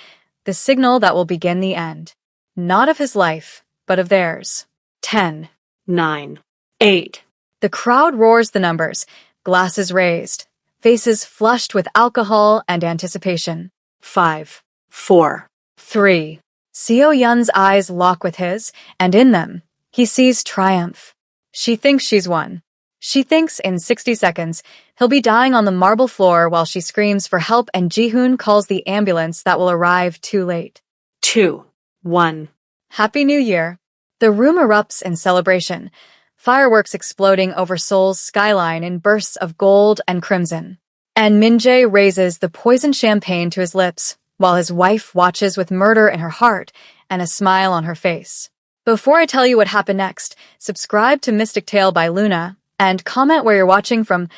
the signal that will begin the end. Not of his life, but of theirs. 10. 9. 8. The crowd roars the numbers, glasses raised, faces flushed with alcohol and anticipation. 5. 4. 3. Seo-yeon's eyes lock with his, and in them, he sees triumph. She thinks she's won. She thinks in 60 seconds, he'll be dying on the marble floor while she screams for help and Ji-hoon calls the ambulance that will arrive too late. 2. 1. Happy New Year. The room erupts in celebration, fireworks exploding over Seoul's skyline in bursts of gold and crimson. And Min-jae raises the poisoned champagne to his lips, while his wife watches with murder in her heart and a smile on her face. Before I tell you what happened next, subscribe to Mystic Tale by Luna, and comment where you're watching from.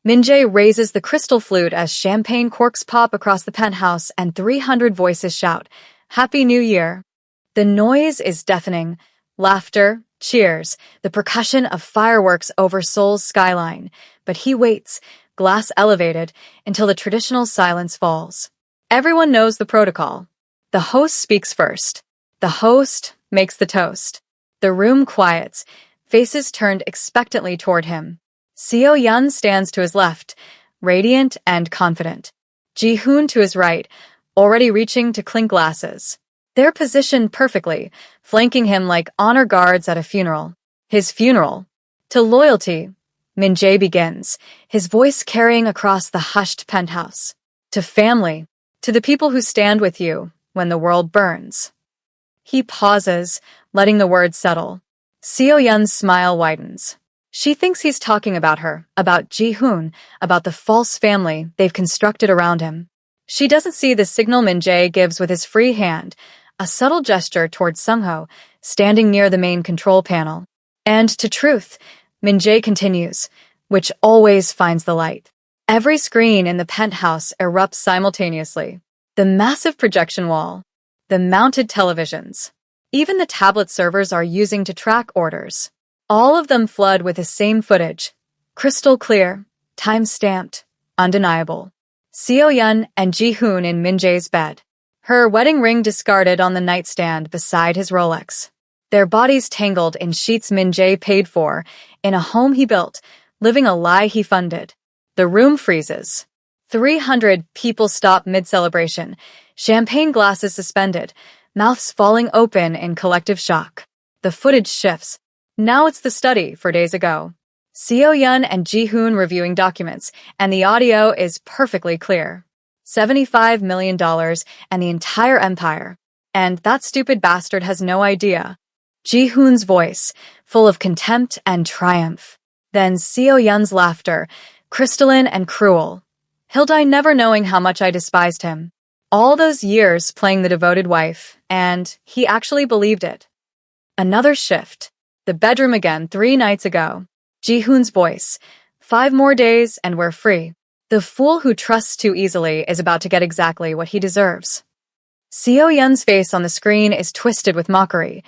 Min-jae raises the crystal flute as champagne corks pop across the penthouse and 300 voices shout, "Happy New Year." The noise is deafening. Laughter, cheers, the percussion of fireworks over Seoul's skyline. But he waits, glass elevated, until the traditional silence falls. Everyone knows the protocol. The host speaks first. The host makes the toast. The room quiets, faces turned expectantly toward him. Seo-yeon stands to his left, radiant and confident. Ji-hoon to his right, already reaching to clink glasses. They're positioned perfectly, flanking him like honor guards at a funeral. His funeral. To loyalty, Min-jae begins, his voice carrying across the hushed penthouse. To family, To the people who stand with you when the world burns. He pauses, letting the words settle. Seo-yun's smile widens. She thinks he's talking about her, about Ji-hoon, about the false family they've constructed around him. She doesn't see the signal Min-jae gives with his free hand, a subtle gesture towards Sung-ho, standing near the main control panel. And to truth, Min-jae continues, which always finds the light. Every screen in the penthouse erupts simultaneously. The massive projection wall, the mounted televisions, even the tablet servers are using to track orders. All of them flood with the same footage. Crystal clear, time-stamped, undeniable. Seo-yun and Ji-hoon in Min-jae's bed. Her wedding ring discarded on the nightstand beside his Rolex. Their bodies tangled in sheets Min-jae paid for, in a home he built, living a lie he funded. The room freezes. 300 people stop mid-celebration, champagne glasses suspended, mouths falling open in collective shock. The footage shifts. Now it's the study for days ago. Seo-yun and Ji-hoon reviewing documents, and the audio is perfectly clear. $75 million and the entire empire. And that stupid bastard has no idea. Ji-hoon's voice, full of contempt and triumph. Then Seo-yun's laughter, crystalline and cruel. He'll die never knowing how much I despised him. All those years playing the devoted wife, and he actually believed it. Another shift. The bedroom again 3 nights ago. Ji-hoon's voice. 5 more days and we're free. The fool who trusts too easily is about to get exactly what he deserves. Seo-yun's face on the screen is twisted with mockery.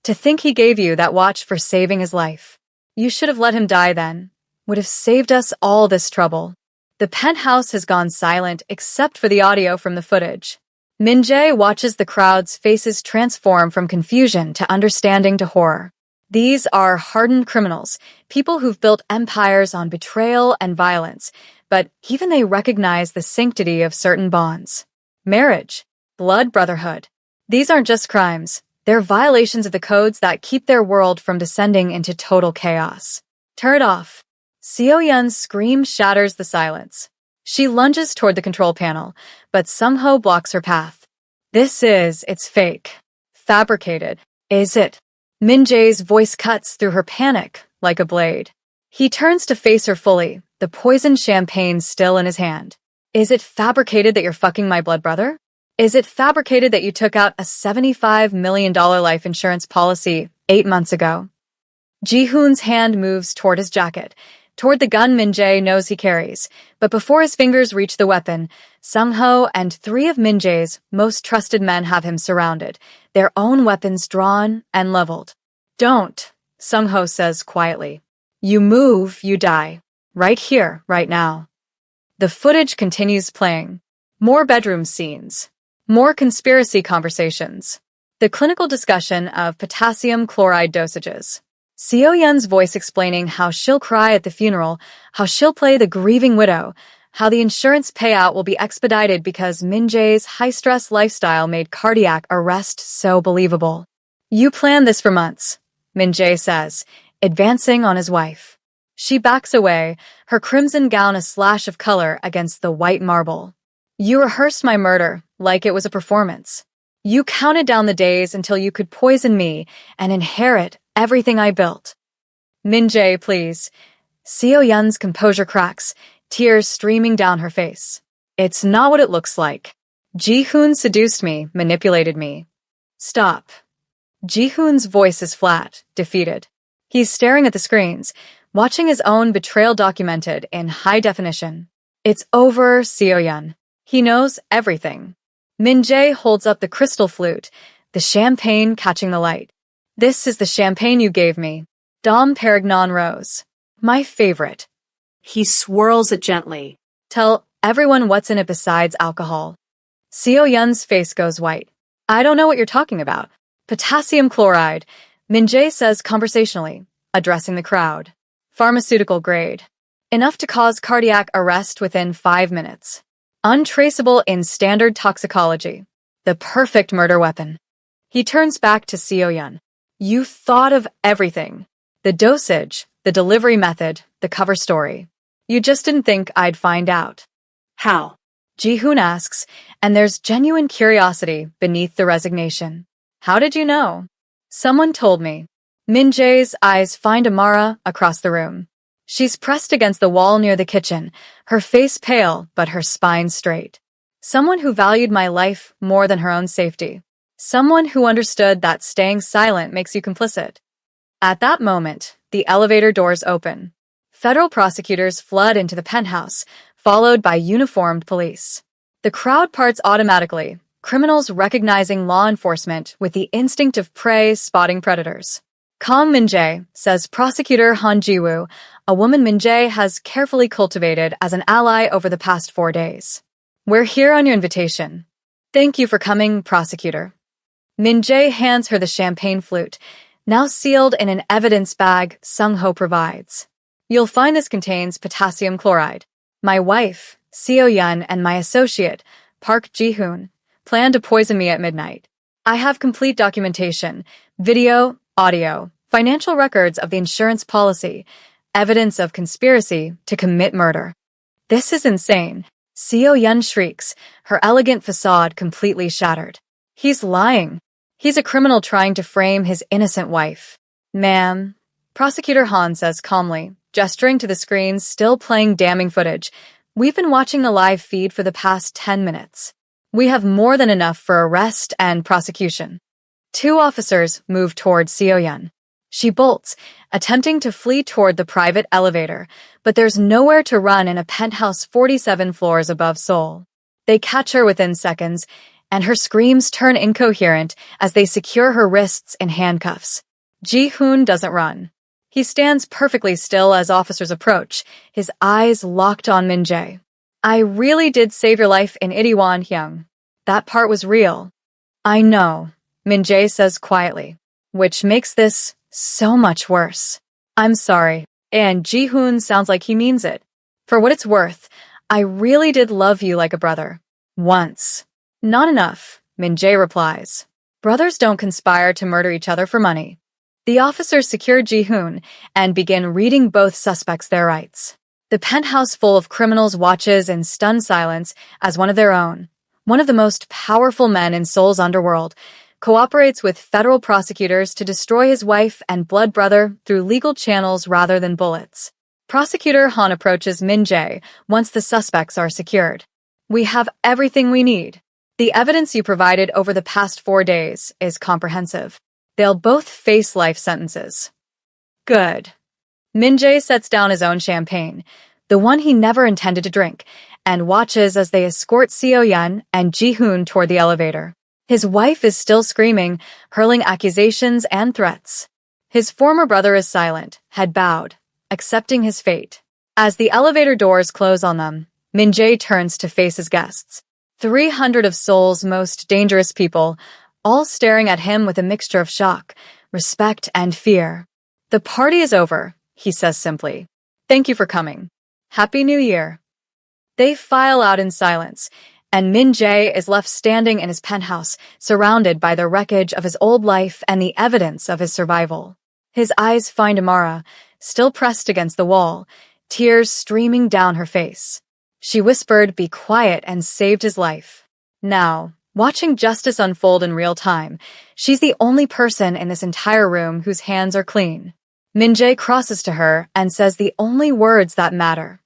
To think he gave you that watch for saving his life. You should have let him die then. Would have saved us all this trouble. The penthouse has gone silent except for the audio from the footage. Min-jae watches the crowd's faces transform from confusion to understanding to horror. These are hardened criminals, people who've built empires on betrayal and violence, but even they recognize the sanctity of certain bonds. Marriage, blood brotherhood. These aren't just crimes, they're violations of the codes that keep their world from descending into total chaos. Turn it off. Seo-yun's scream shatters the silence. She lunges toward the control panel, but Sung-ho blocks her path. It's fake. Fabricated. Is it? Min-jae's voice cuts through her panic like a blade. He turns to face her fully, the poisoned champagne still in his hand. Is it fabricated that you're fucking my blood brother? Is it fabricated that you took out a $75 million life insurance policy 8 months ago? Ji-hoon's hand moves toward his jacket, toward the gun Min-jae knows he carries, but before his fingers reach the weapon, Sung-ho and 3 of Min-jae's most trusted men have him surrounded, their own weapons drawn and leveled. Don't, Sung-ho says quietly. You move, you die. Right here, right now. The footage continues playing. More bedroom scenes. More conspiracy conversations. The clinical discussion of potassium chloride dosages. Seo-yun's voice explaining how she'll cry at the funeral, how she'll play the grieving widow, how the insurance payout will be expedited because Min-jae's high-stress lifestyle made cardiac arrest so believable. You planned this for months, Min-jae says, advancing on his wife. She backs away, her crimson gown a slash of color against the white marble. You rehearsed my murder like it was a performance. You counted down the days until you could poison me and inherit everything I built. Min-jae, please. Seo-yun's composure cracks, tears streaming down her face. It's not what it looks like. Ji-hoon seduced me, manipulated me. Stop. Ji-hoon's voice is flat, defeated. He's staring at the screens, watching his own betrayal documented in high definition. It's over, Seo-yun. He knows everything. Min-jae holds up the crystal flute, the champagne catching the light. This is the champagne you gave me. Dom Perignon Rose. My favorite. He swirls it gently. Tell everyone what's in it besides alcohol. Seo-yun's face goes white. I don't know what you're talking about. Potassium chloride, Min-jae says conversationally, addressing the crowd. Pharmaceutical grade. Enough to cause cardiac arrest within 5 minutes. Untraceable in standard toxicology. The perfect murder weapon. He turns back to Seo-yun. You thought of everything. The dosage, the delivery method, the cover story. You just didn't think I'd find out. How? Ji-hoon asks, and there's genuine curiosity beneath the resignation. How did you know? Someone told me. Min-jae's eyes find Amara across the room. She's pressed against the wall near the kitchen, her face pale but her spine straight. Someone who valued my life more than her own safety. Someone who understood that staying silent makes you complicit. At that moment, the elevator doors open. Federal prosecutors flood into the penthouse, followed by uniformed police. The crowd parts automatically, criminals recognizing law enforcement with the instinct of prey spotting predators. Kang Min-jae, says prosecutor Han Ji-woo, a woman Min-jae has carefully cultivated as an ally over the past 4 days. We're here on your invitation. Thank you for coming, prosecutor. Min-jae hands her the champagne flute, now sealed in an evidence bag Sung-ho provides. You'll find this contains potassium chloride. My wife, Seo-yeon, and my associate, Park Ji-hoon, plan to poison me at midnight. I have complete documentation, video, audio, financial records of the insurance policy, evidence of conspiracy to commit murder. This is insane. Seo-yeon shrieks, her elegant facade completely shattered. He's lying. He's a criminal trying to frame his innocent wife. Ma'am, Prosecutor Han says calmly, gesturing to the screens still playing damning footage. We've been watching the live feed for the past 10 minutes. We have more than enough for arrest and prosecution. 2 officers move toward Seo-yeon. She bolts, attempting to flee toward the private elevator, but there's nowhere to run in a penthouse 47 floors above Seoul. They catch her within seconds, and her screams turn incoherent as they secure her wrists in handcuffs. Ji-hoon doesn't run. He stands perfectly still as officers approach, his eyes locked on Min-jae. I really did save your life in Itaewon-hyung. That part was real. I know, Min-jae says quietly, which makes this so much worse. I'm sorry, and Ji-hoon sounds like he means it. For what it's worth, I really did love you like a brother. Once. Not enough, Min-jae replies. Brothers don't conspire to murder each other for money. The officers secure Ji-hoon and begin reading both suspects their rights. The penthouse full of criminals watches in stunned silence as one of their own, one of the most powerful men in Seoul's underworld, cooperates with federal prosecutors to destroy his wife and blood brother through legal channels rather than bullets. Prosecutor Han approaches Min-jae once the suspects are secured. We have everything we need. The evidence you provided over the past 4 days is comprehensive. They'll both face life sentences. Good. Min-jae sets down his own champagne, the one he never intended to drink, and watches as they escort Seo-yeon and Ji-hoon toward the elevator. His wife is still screaming, hurling accusations and threats. His former brother is silent, head bowed, accepting his fate. As the elevator doors close on them, Min-jae turns to face his guests. 300 of Seoul's most dangerous people, all staring at him with a mixture of shock, respect, and fear. The party is over, he says simply. Thank you for coming. Happy New Year. They file out in silence, and Min-jae is left standing in his penthouse, surrounded by the wreckage of his old life and the evidence of his survival. His eyes find Amara, still pressed against the wall, tears streaming down her face. She whispered, "Be quiet," and saved his life. Now, watching justice unfold in real time, she's the only person in this entire room whose hands are clean. Min-jae crosses to her and says the only words that matter.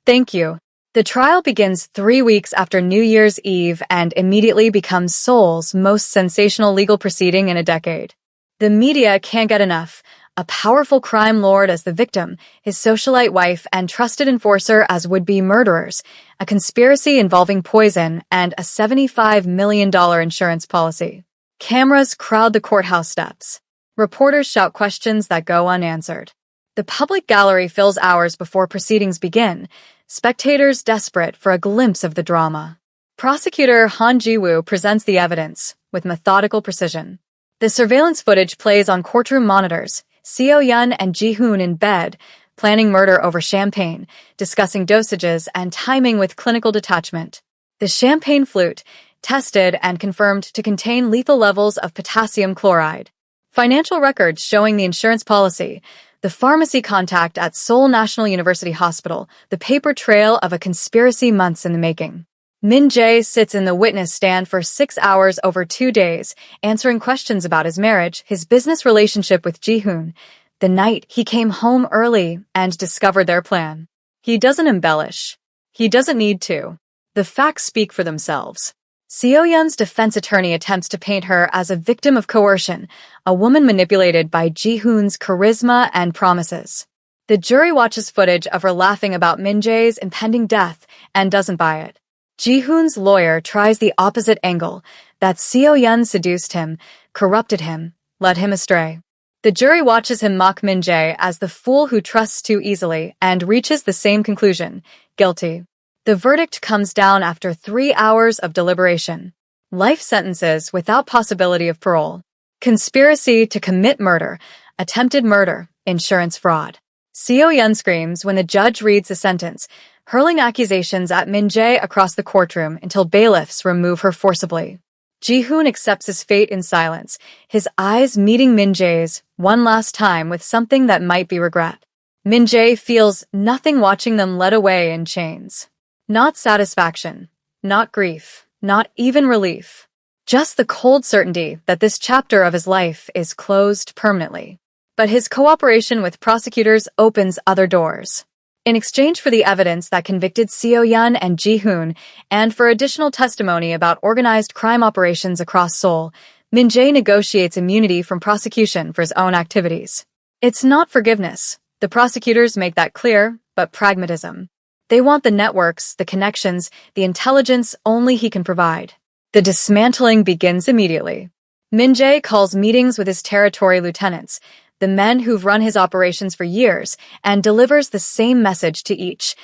Thank you. The trial begins 3 weeks after New Year's Eve and immediately becomes Seoul's most sensational legal proceeding in a decade. The media can't get enough. A powerful crime lord as the victim, his socialite wife and trusted enforcer as would-be murderers, a conspiracy involving poison, and a $75 million insurance policy. Cameras crowd the courthouse steps. Reporters shout questions that go unanswered. The public gallery fills hours before proceedings begin, spectators desperate for a glimpse of the drama. Prosecutor Han Ji-woo presents the evidence with methodical precision. The surveillance footage plays on courtroom monitors, Seo-yeon and Ji-hoon in bed, planning murder over champagne, discussing dosages and timing with clinical detachment. The champagne flute, tested and confirmed to contain lethal levels of potassium chloride. Financial records showing the insurance policy, the pharmacy contact at Seoul National University Hospital, the paper trail of a conspiracy months in the making. Min Jae sits in the witness stand for 6 hours over 2 days, answering questions about his marriage, his business relationship with Ji-hoon, the night he came home early and discovered their plan. He doesn't embellish. He doesn't need to. The facts speak for themselves. Seo-yeon's defense attorney attempts to paint her as a victim of coercion, a woman manipulated by Ji-hoon's charisma and promises. The jury watches footage of her laughing about Min Jae's impending death and doesn't buy it. Ji-hoon's lawyer tries the opposite angle, that Seo-yeon seduced him, corrupted him, led him astray. The jury watches him mock Min Jae as the fool who trusts too easily and reaches the same conclusion, guilty. The verdict comes down after 3 hours of deliberation. Life sentences without possibility of parole. Conspiracy to commit murder, attempted murder, insurance fraud. Seo-yeon screams when the judge reads the sentence, hurling accusations at Min Jae across the courtroom until bailiffs remove her forcibly. Ji-hoon accepts his fate in silence, his eyes meeting Min Jae's one last time with something that might be regret. Min Jae feels nothing watching them led away in chains. Not satisfaction, not grief, not even relief. Just the cold certainty that this chapter of his life is closed permanently. But his cooperation with prosecutors opens other doors. In exchange for the evidence that convicted Seo-yeon and Ji-hoon, and for additional testimony about organized crime operations across Seoul, Min Jae negotiates immunity from prosecution for his own activities. It's not forgiveness. The prosecutors make that clear, but pragmatism. They want the networks, the connections, the intelligence only he can provide. The dismantling begins immediately. Min Jae calls meetings with his territory lieutenants, the men who've run his operations for years, and delivers the same message to each.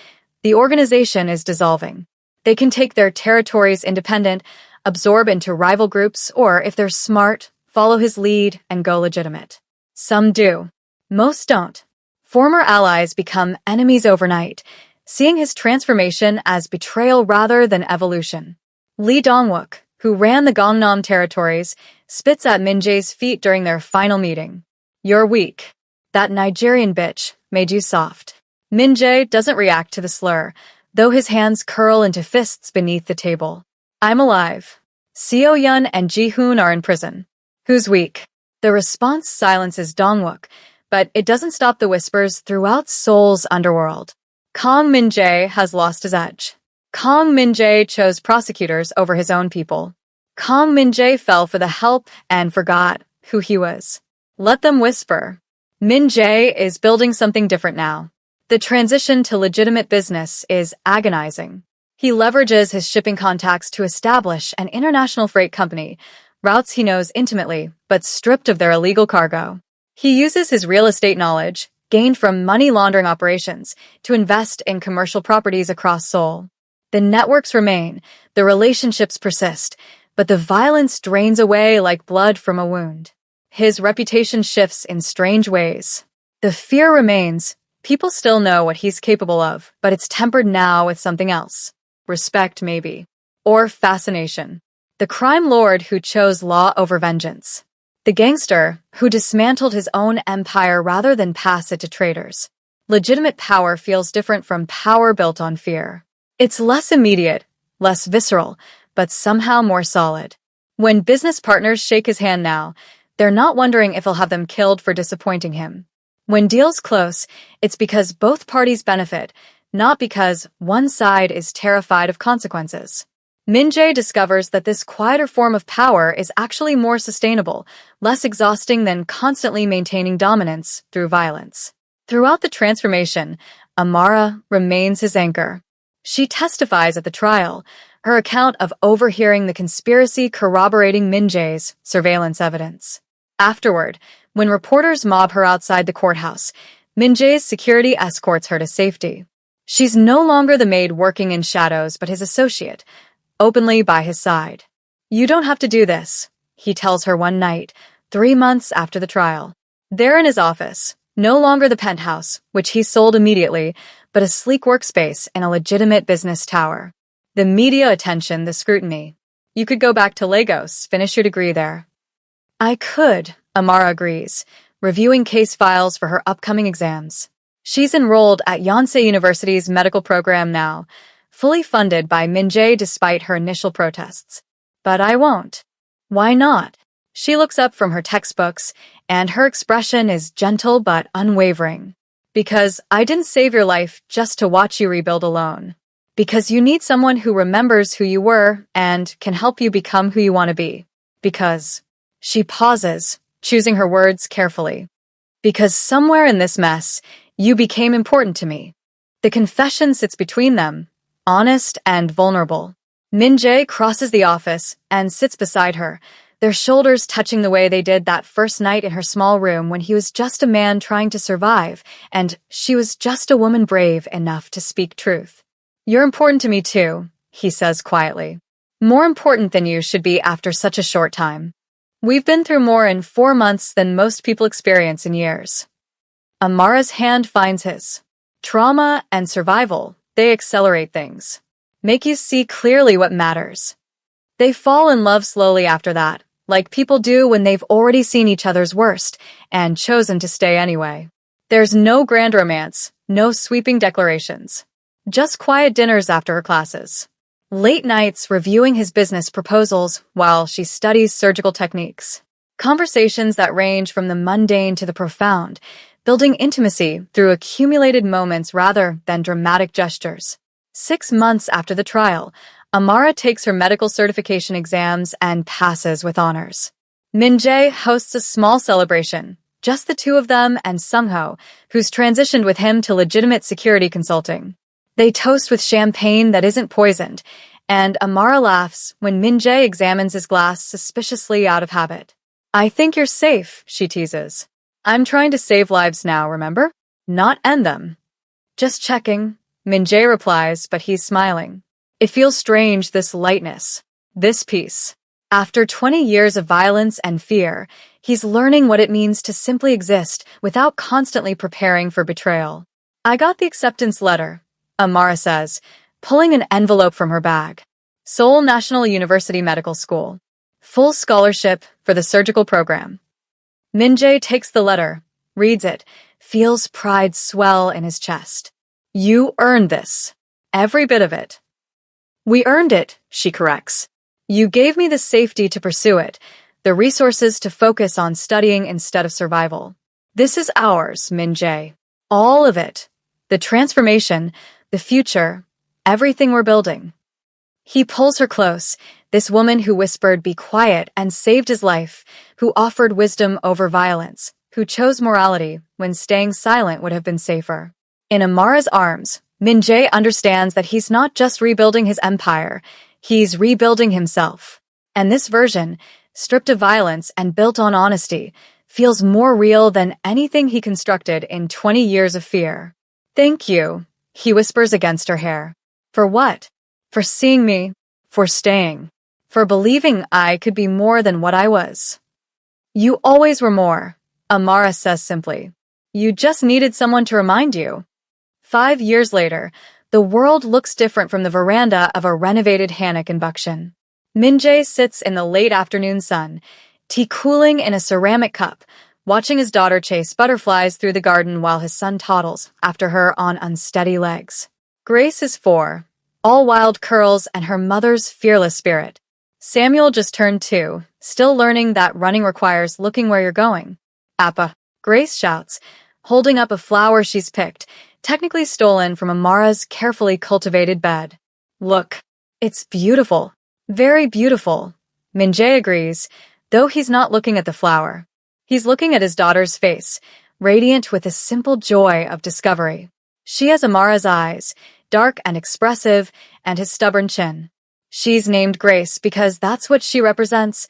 The organization is dissolving. They can take their territories independent, absorb into rival groups, or, if they're smart, follow his lead and go legitimate. Some do. Most don't. Former allies become enemies overnight, seeing his transformation as betrayal rather than evolution. Lee Dong-wook, who ran the Gangnam territories, spits at Min Jae's feet during their final meeting. You're weak. That Nigerian bitch made you soft. Min Jae doesn't react to the slur, though his hands curl into fists beneath the table. I'm alive. Seo-yeon and Ji-hoon are in prison. Who's weak? The response silences Dong-wook, but it doesn't stop the whispers throughout Seoul's underworld. Kang Min Jae has lost his edge. Kang Min Jae chose prosecutors over his own people. Kang Min Jae fell for the help and forgot who he was. Let them whisper. Min Jae is building something different now. The transition to legitimate business is agonizing. He leverages his shipping contacts to establish an international freight company, routes he knows intimately, but stripped of their illegal cargo. He uses his real estate knowledge, gained from money laundering operations, to invest in commercial properties across Seoul. The networks remain, the relationships persist, but the violence drains away like blood from a wound. His reputation shifts in strange ways. The fear remains. People still know what he's capable of, but it's tempered now with something else. Respect, maybe. Or fascination. The crime lord who chose law over vengeance. The gangster who dismantled his own empire rather than pass it to traitors. Legitimate power feels different from power built on fear. It's less immediate, less visceral, but somehow more solid. When business partners shake his hand now, they're not wondering if he'll have them killed for disappointing him. When deals close, it's because both parties benefit, not because one side is terrified of consequences. Min Jae discovers that this quieter form of power is actually more sustainable, less exhausting than constantly maintaining dominance through violence. Throughout the transformation, Amara remains his anchor. She testifies at the trial, her account of overhearing the conspiracy corroborating Min Jae's surveillance evidence. Afterward, when reporters mob her outside the courthouse, Min Jae's security escorts her to safety. She's no longer the maid working in shadows but his associate, openly by his side. You don't have to do this, he tells her one night, 3 months after the trial. There in his office, no longer the penthouse, which he sold immediately, but a sleek workspace in a legitimate business tower. The media attention, the scrutiny. You could go back to Lagos, finish your degree there. I could, Amara agrees, reviewing case files for her upcoming exams. She's enrolled at Yonsei University's medical program now, fully funded by Min-jae despite her initial protests. But I won't. Why not? She looks up from her textbooks, and her expression is gentle but unwavering. Because I didn't save your life just to watch you rebuild alone. Because you need someone who remembers who you were and can help you become who you want to be. Because she pauses, choosing her words carefully. Because somewhere in this mess, you became important to me. The confession sits between them, honest and vulnerable. Min-jae crosses the office and sits beside her, their shoulders touching the way they did that first night in her small room when he was just a man trying to survive, and she was just a woman brave enough to speak truth. You're important to me too, he says quietly. More important than you should be after such a short time. We've been through more in 4 months than most people experience in years. Amara's hand finds his. Trauma and survival, they accelerate things. Make you see clearly what matters. They fall in love slowly after that, like people do when they've already seen each other's worst and chosen to stay anyway. There's no grand romance, no sweeping declarations. Just quiet dinners after her classes. Late nights reviewing his business proposals while she studies surgical techniques. Conversations that range from the mundane to the profound, building intimacy through accumulated moments rather than dramatic gestures. 6 months after the trial, Amara takes her medical certification exams and passes with honors. Min-jae hosts a small celebration, just the two of them and Sung-ho, who's transitioned with him to legitimate security consulting. They toast with champagne that isn't poisoned, and Amara laughs when Min-jae examines his glass suspiciously out of habit. I think you're safe, she teases. I'm trying to save lives now, remember? Not end them. Just checking, Min-jae replies, but he's smiling. It feels strange, this lightness, this peace. After 20 years of violence and fear, he's learning what it means to simply exist without constantly preparing for betrayal. I got the acceptance letter, Amara says, pulling an envelope from her bag. Seoul National University Medical School. Full scholarship for the surgical program. Min-jae takes the letter, reads it, feels pride swell in his chest. You earned this. Every bit of it. We earned it, she corrects. You gave me the safety to pursue it, the resources to focus on studying instead of survival. This is ours, Min-jae. All of it. The transformation, the future, everything we're building. He pulls her close, this woman who whispered, "Be quiet," and saved his life, who offered wisdom over violence, who chose morality when staying silent would have been safer. In Amara's arms, Min-jae understands that he's not just rebuilding his empire, he's rebuilding himself. And this version, stripped of violence and built on honesty, feels more real than anything he constructed in 20 years of fear. Thank you, he whispers against her hair. For what? For seeing me, for staying, for believing I could be more than what I was. You always were more, Amara says simply. You just needed someone to remind you. 5 years later, the world looks different from the veranda of a renovated Hanok in Buckshin. Min-jae sits in the late afternoon sun, tea cooling in a ceramic cup, watching his daughter chase butterflies through the garden while his son toddles after her on unsteady legs. Grace is 4, all wild curls and her mother's fearless spirit. Samuel just turned 2, still learning that running requires looking where you're going. Appa, Grace shouts, holding up a flower she's picked, technically stolen from Amara's carefully cultivated bed. Look, it's beautiful. Very beautiful. Min-jae agrees, though he's not looking at the flower. He's looking at his daughter's face, radiant with a simple joy of discovery. She has Amara's eyes, dark and expressive, and his stubborn chin. She's named Grace because that's what she represents,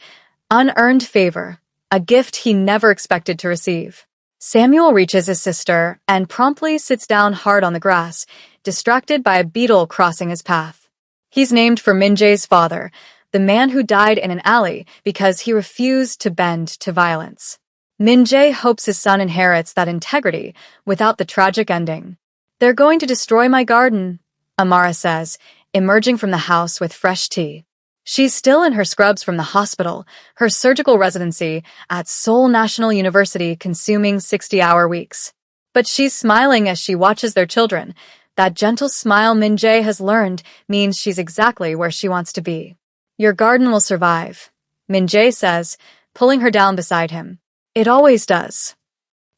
unearned favor, a gift he never expected to receive. Samuel reaches his sister and promptly sits down hard on the grass, distracted by a beetle crossing his path. He's named for Min-jae's father, the man who died in an alley because he refused to bend to violence. Min-jae hopes his son inherits that integrity without the tragic ending. They're going to destroy my garden, Amara says, emerging from the house with fresh tea. She's still in her scrubs from the hospital, her surgical residency at Seoul National University consuming 60-hour weeks. But she's smiling as she watches their children, That gentle smile Min-jae has learned means she's exactly where she wants to be. Your garden will survive, Min-jae says, pulling her down beside him. It always does.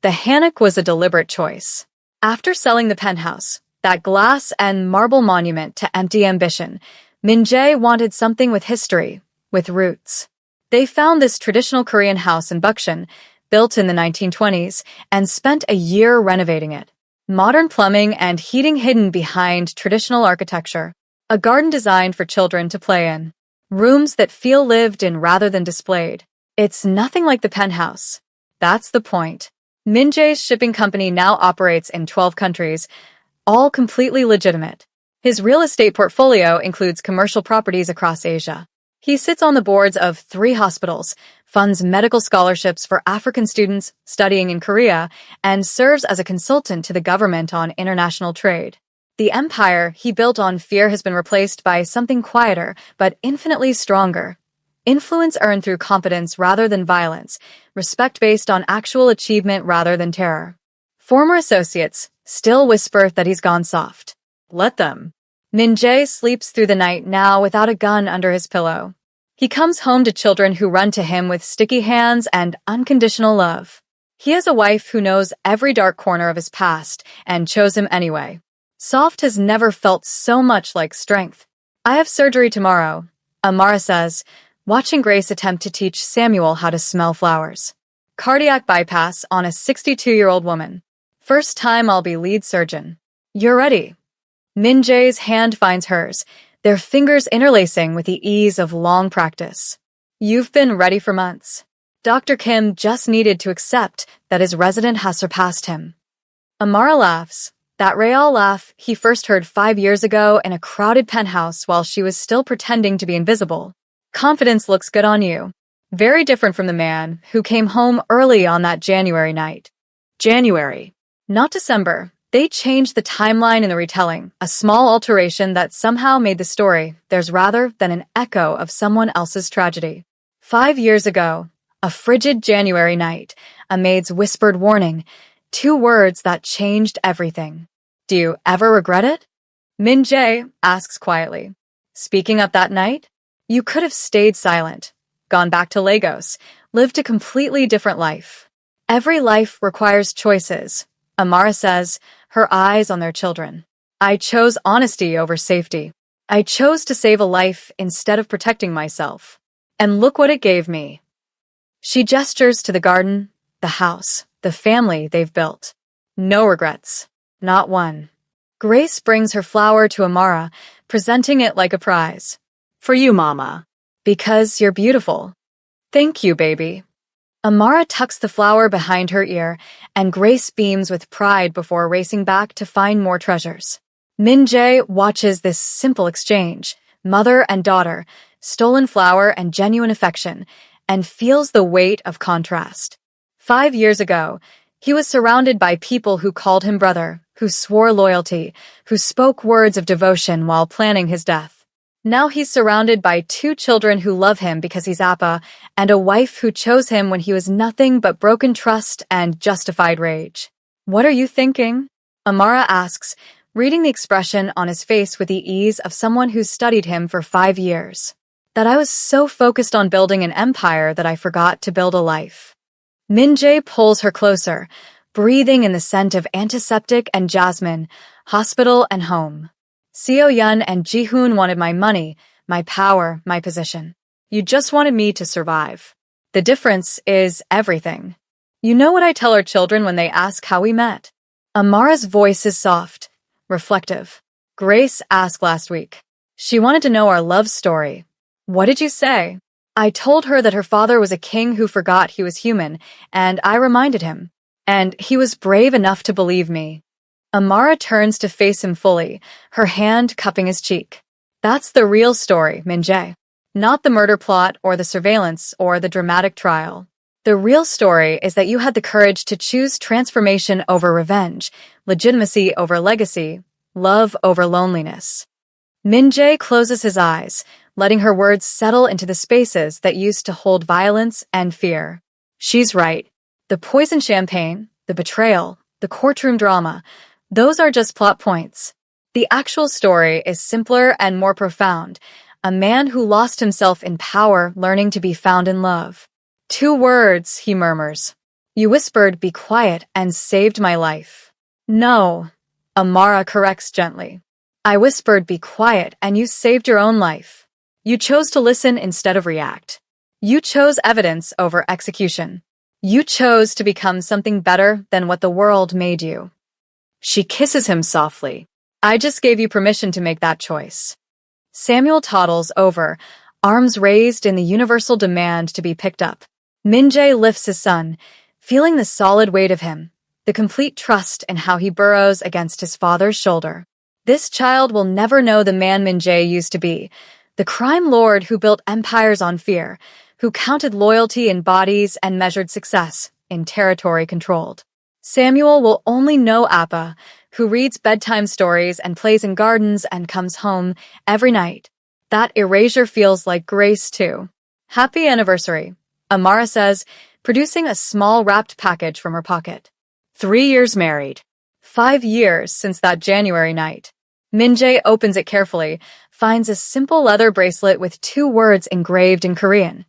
The hammock was a deliberate choice. After selling the penthouse, that glass and marble monument to empty ambition, Min-jae wanted something with history, with roots. They found this traditional Korean house in Bucheon, built in the 1920s, and spent a year renovating it. Modern plumbing and heating hidden behind traditional architecture. A garden designed for children to play in. Rooms that feel lived in rather than displayed. It's nothing like the penthouse. That's the point. Min-jae's shipping company now operates in 12 countries, all completely legitimate. His real estate portfolio includes commercial properties across Asia. He sits on the boards of 3 hospitals, funds medical scholarships for African students studying in Korea, and serves as a consultant to the government on international trade. The empire he built on fear has been replaced by something quieter, but infinitely stronger. Influence earned through competence rather than violence, respect based on actual achievement rather than terror. Former associates still whisper that he's gone soft. Let them. Min-jae sleeps through the night now without a gun under his pillow. He comes home to children who run to him with sticky hands and unconditional love. He has a wife who knows every dark corner of his past and chose him anyway. Soft has never felt so much like strength. I have surgery tomorrow, Amara says, watching Grace attempt to teach Samuel how to smell flowers. Cardiac bypass on a 62-year-old woman. First time I'll be lead surgeon. You're ready. Min-jae's hand finds hers, their fingers interlacing with the ease of long practice. You've been ready for months. Dr. Kim just needed to accept that his resident has surpassed him. Amara laughs, that real laugh he first heard 5 years ago in a crowded penthouse while she was still pretending to be invisible. Confidence looks good on you. Very different from the man who came home early on that January night. January, not December. They changed the timeline in the retelling, a small alteration that somehow made the story theirs rather than an echo of someone else's tragedy. 5 years ago, a frigid January night, a maid's whispered warning, 2 words that changed everything. Do you ever regret it? Min-jae asks quietly. Speaking of that night, you could have stayed silent, gone back to Lagos, lived a completely different life. Every life requires choices, Amara says, her eyes on their children. I chose honesty over safety. I chose to save a life instead of protecting myself. And look what it gave me. She gestures to the garden, the house, the family they've built. No regrets. Not one. Grace brings her flower to Amara, presenting it like a prize. For you, Mama. Because you're beautiful. Thank you, baby. Amara tucks the flower behind her ear, and Grace beams with pride before racing back to find more treasures. Min-jae watches this simple exchange, mother and daughter, stolen flower and genuine affection, and feels the weight of contrast. 5 years ago, he was surrounded by people who called him brother, who swore loyalty, who spoke words of devotion while planning his death. Now he's surrounded by 2 children who love him because he's Appa, and a wife who chose him when he was nothing but broken trust and justified rage. What are you thinking? Amara asks, reading the expression on his face with the ease of someone who's studied him for 5 years. That I was so focused on building an empire that I forgot to build a life. Min-jae pulls her closer, breathing in the scent of antiseptic and jasmine, hospital and home. Seo-yeon and Ji-hoon wanted my money, my power, my position. You just wanted me to survive. The difference is everything. You know what I tell our children when they ask how we met? Amara's voice is soft, reflective. Grace asked last week. She wanted to know our love story. What did you say? I told her that her father was a king who forgot he was human, and I reminded him. And he was brave enough to believe me. Amara turns to face him fully, her hand cupping his cheek. That's the real story, Min-jae. Not the murder plot or the surveillance or the dramatic trial. The real story is that you had the courage to choose transformation over revenge, legitimacy over legacy, love over loneliness. Min-jae closes his eyes, letting her words settle into the spaces that used to hold violence and fear. She's right. The poison champagne, the betrayal, the courtroom drama, those are just plot points. The actual story is simpler and more profound. A man who lost himself in power, learning to be found in love. 2 words, he murmurs. You whispered, be quiet, and saved my life. No, Amara corrects gently. I whispered, be quiet, and you saved your own life. You chose to listen instead of react. You chose evidence over execution. You chose to become something better than what the world made you. She kisses him softly. I just gave you permission to make that choice. Samuel toddles over, arms raised in the universal demand to be picked up. Min-jae lifts his son, feeling the solid weight of him, the complete trust in how he burrows against his father's shoulder. This child will never know the man Min-jae used to be, the crime lord who built empires on fear, who counted loyalty in bodies and measured success in territory controlled. Samuel will only know Appa, who reads bedtime stories and plays in gardens and comes home every night. That erasure feels like grace, too. Happy anniversary, Amara says, producing a small wrapped package from her pocket. 3 years married. 5 years since that January night. Min-jae opens it carefully, finds a simple leather bracelet with 2 words engraved in Korean.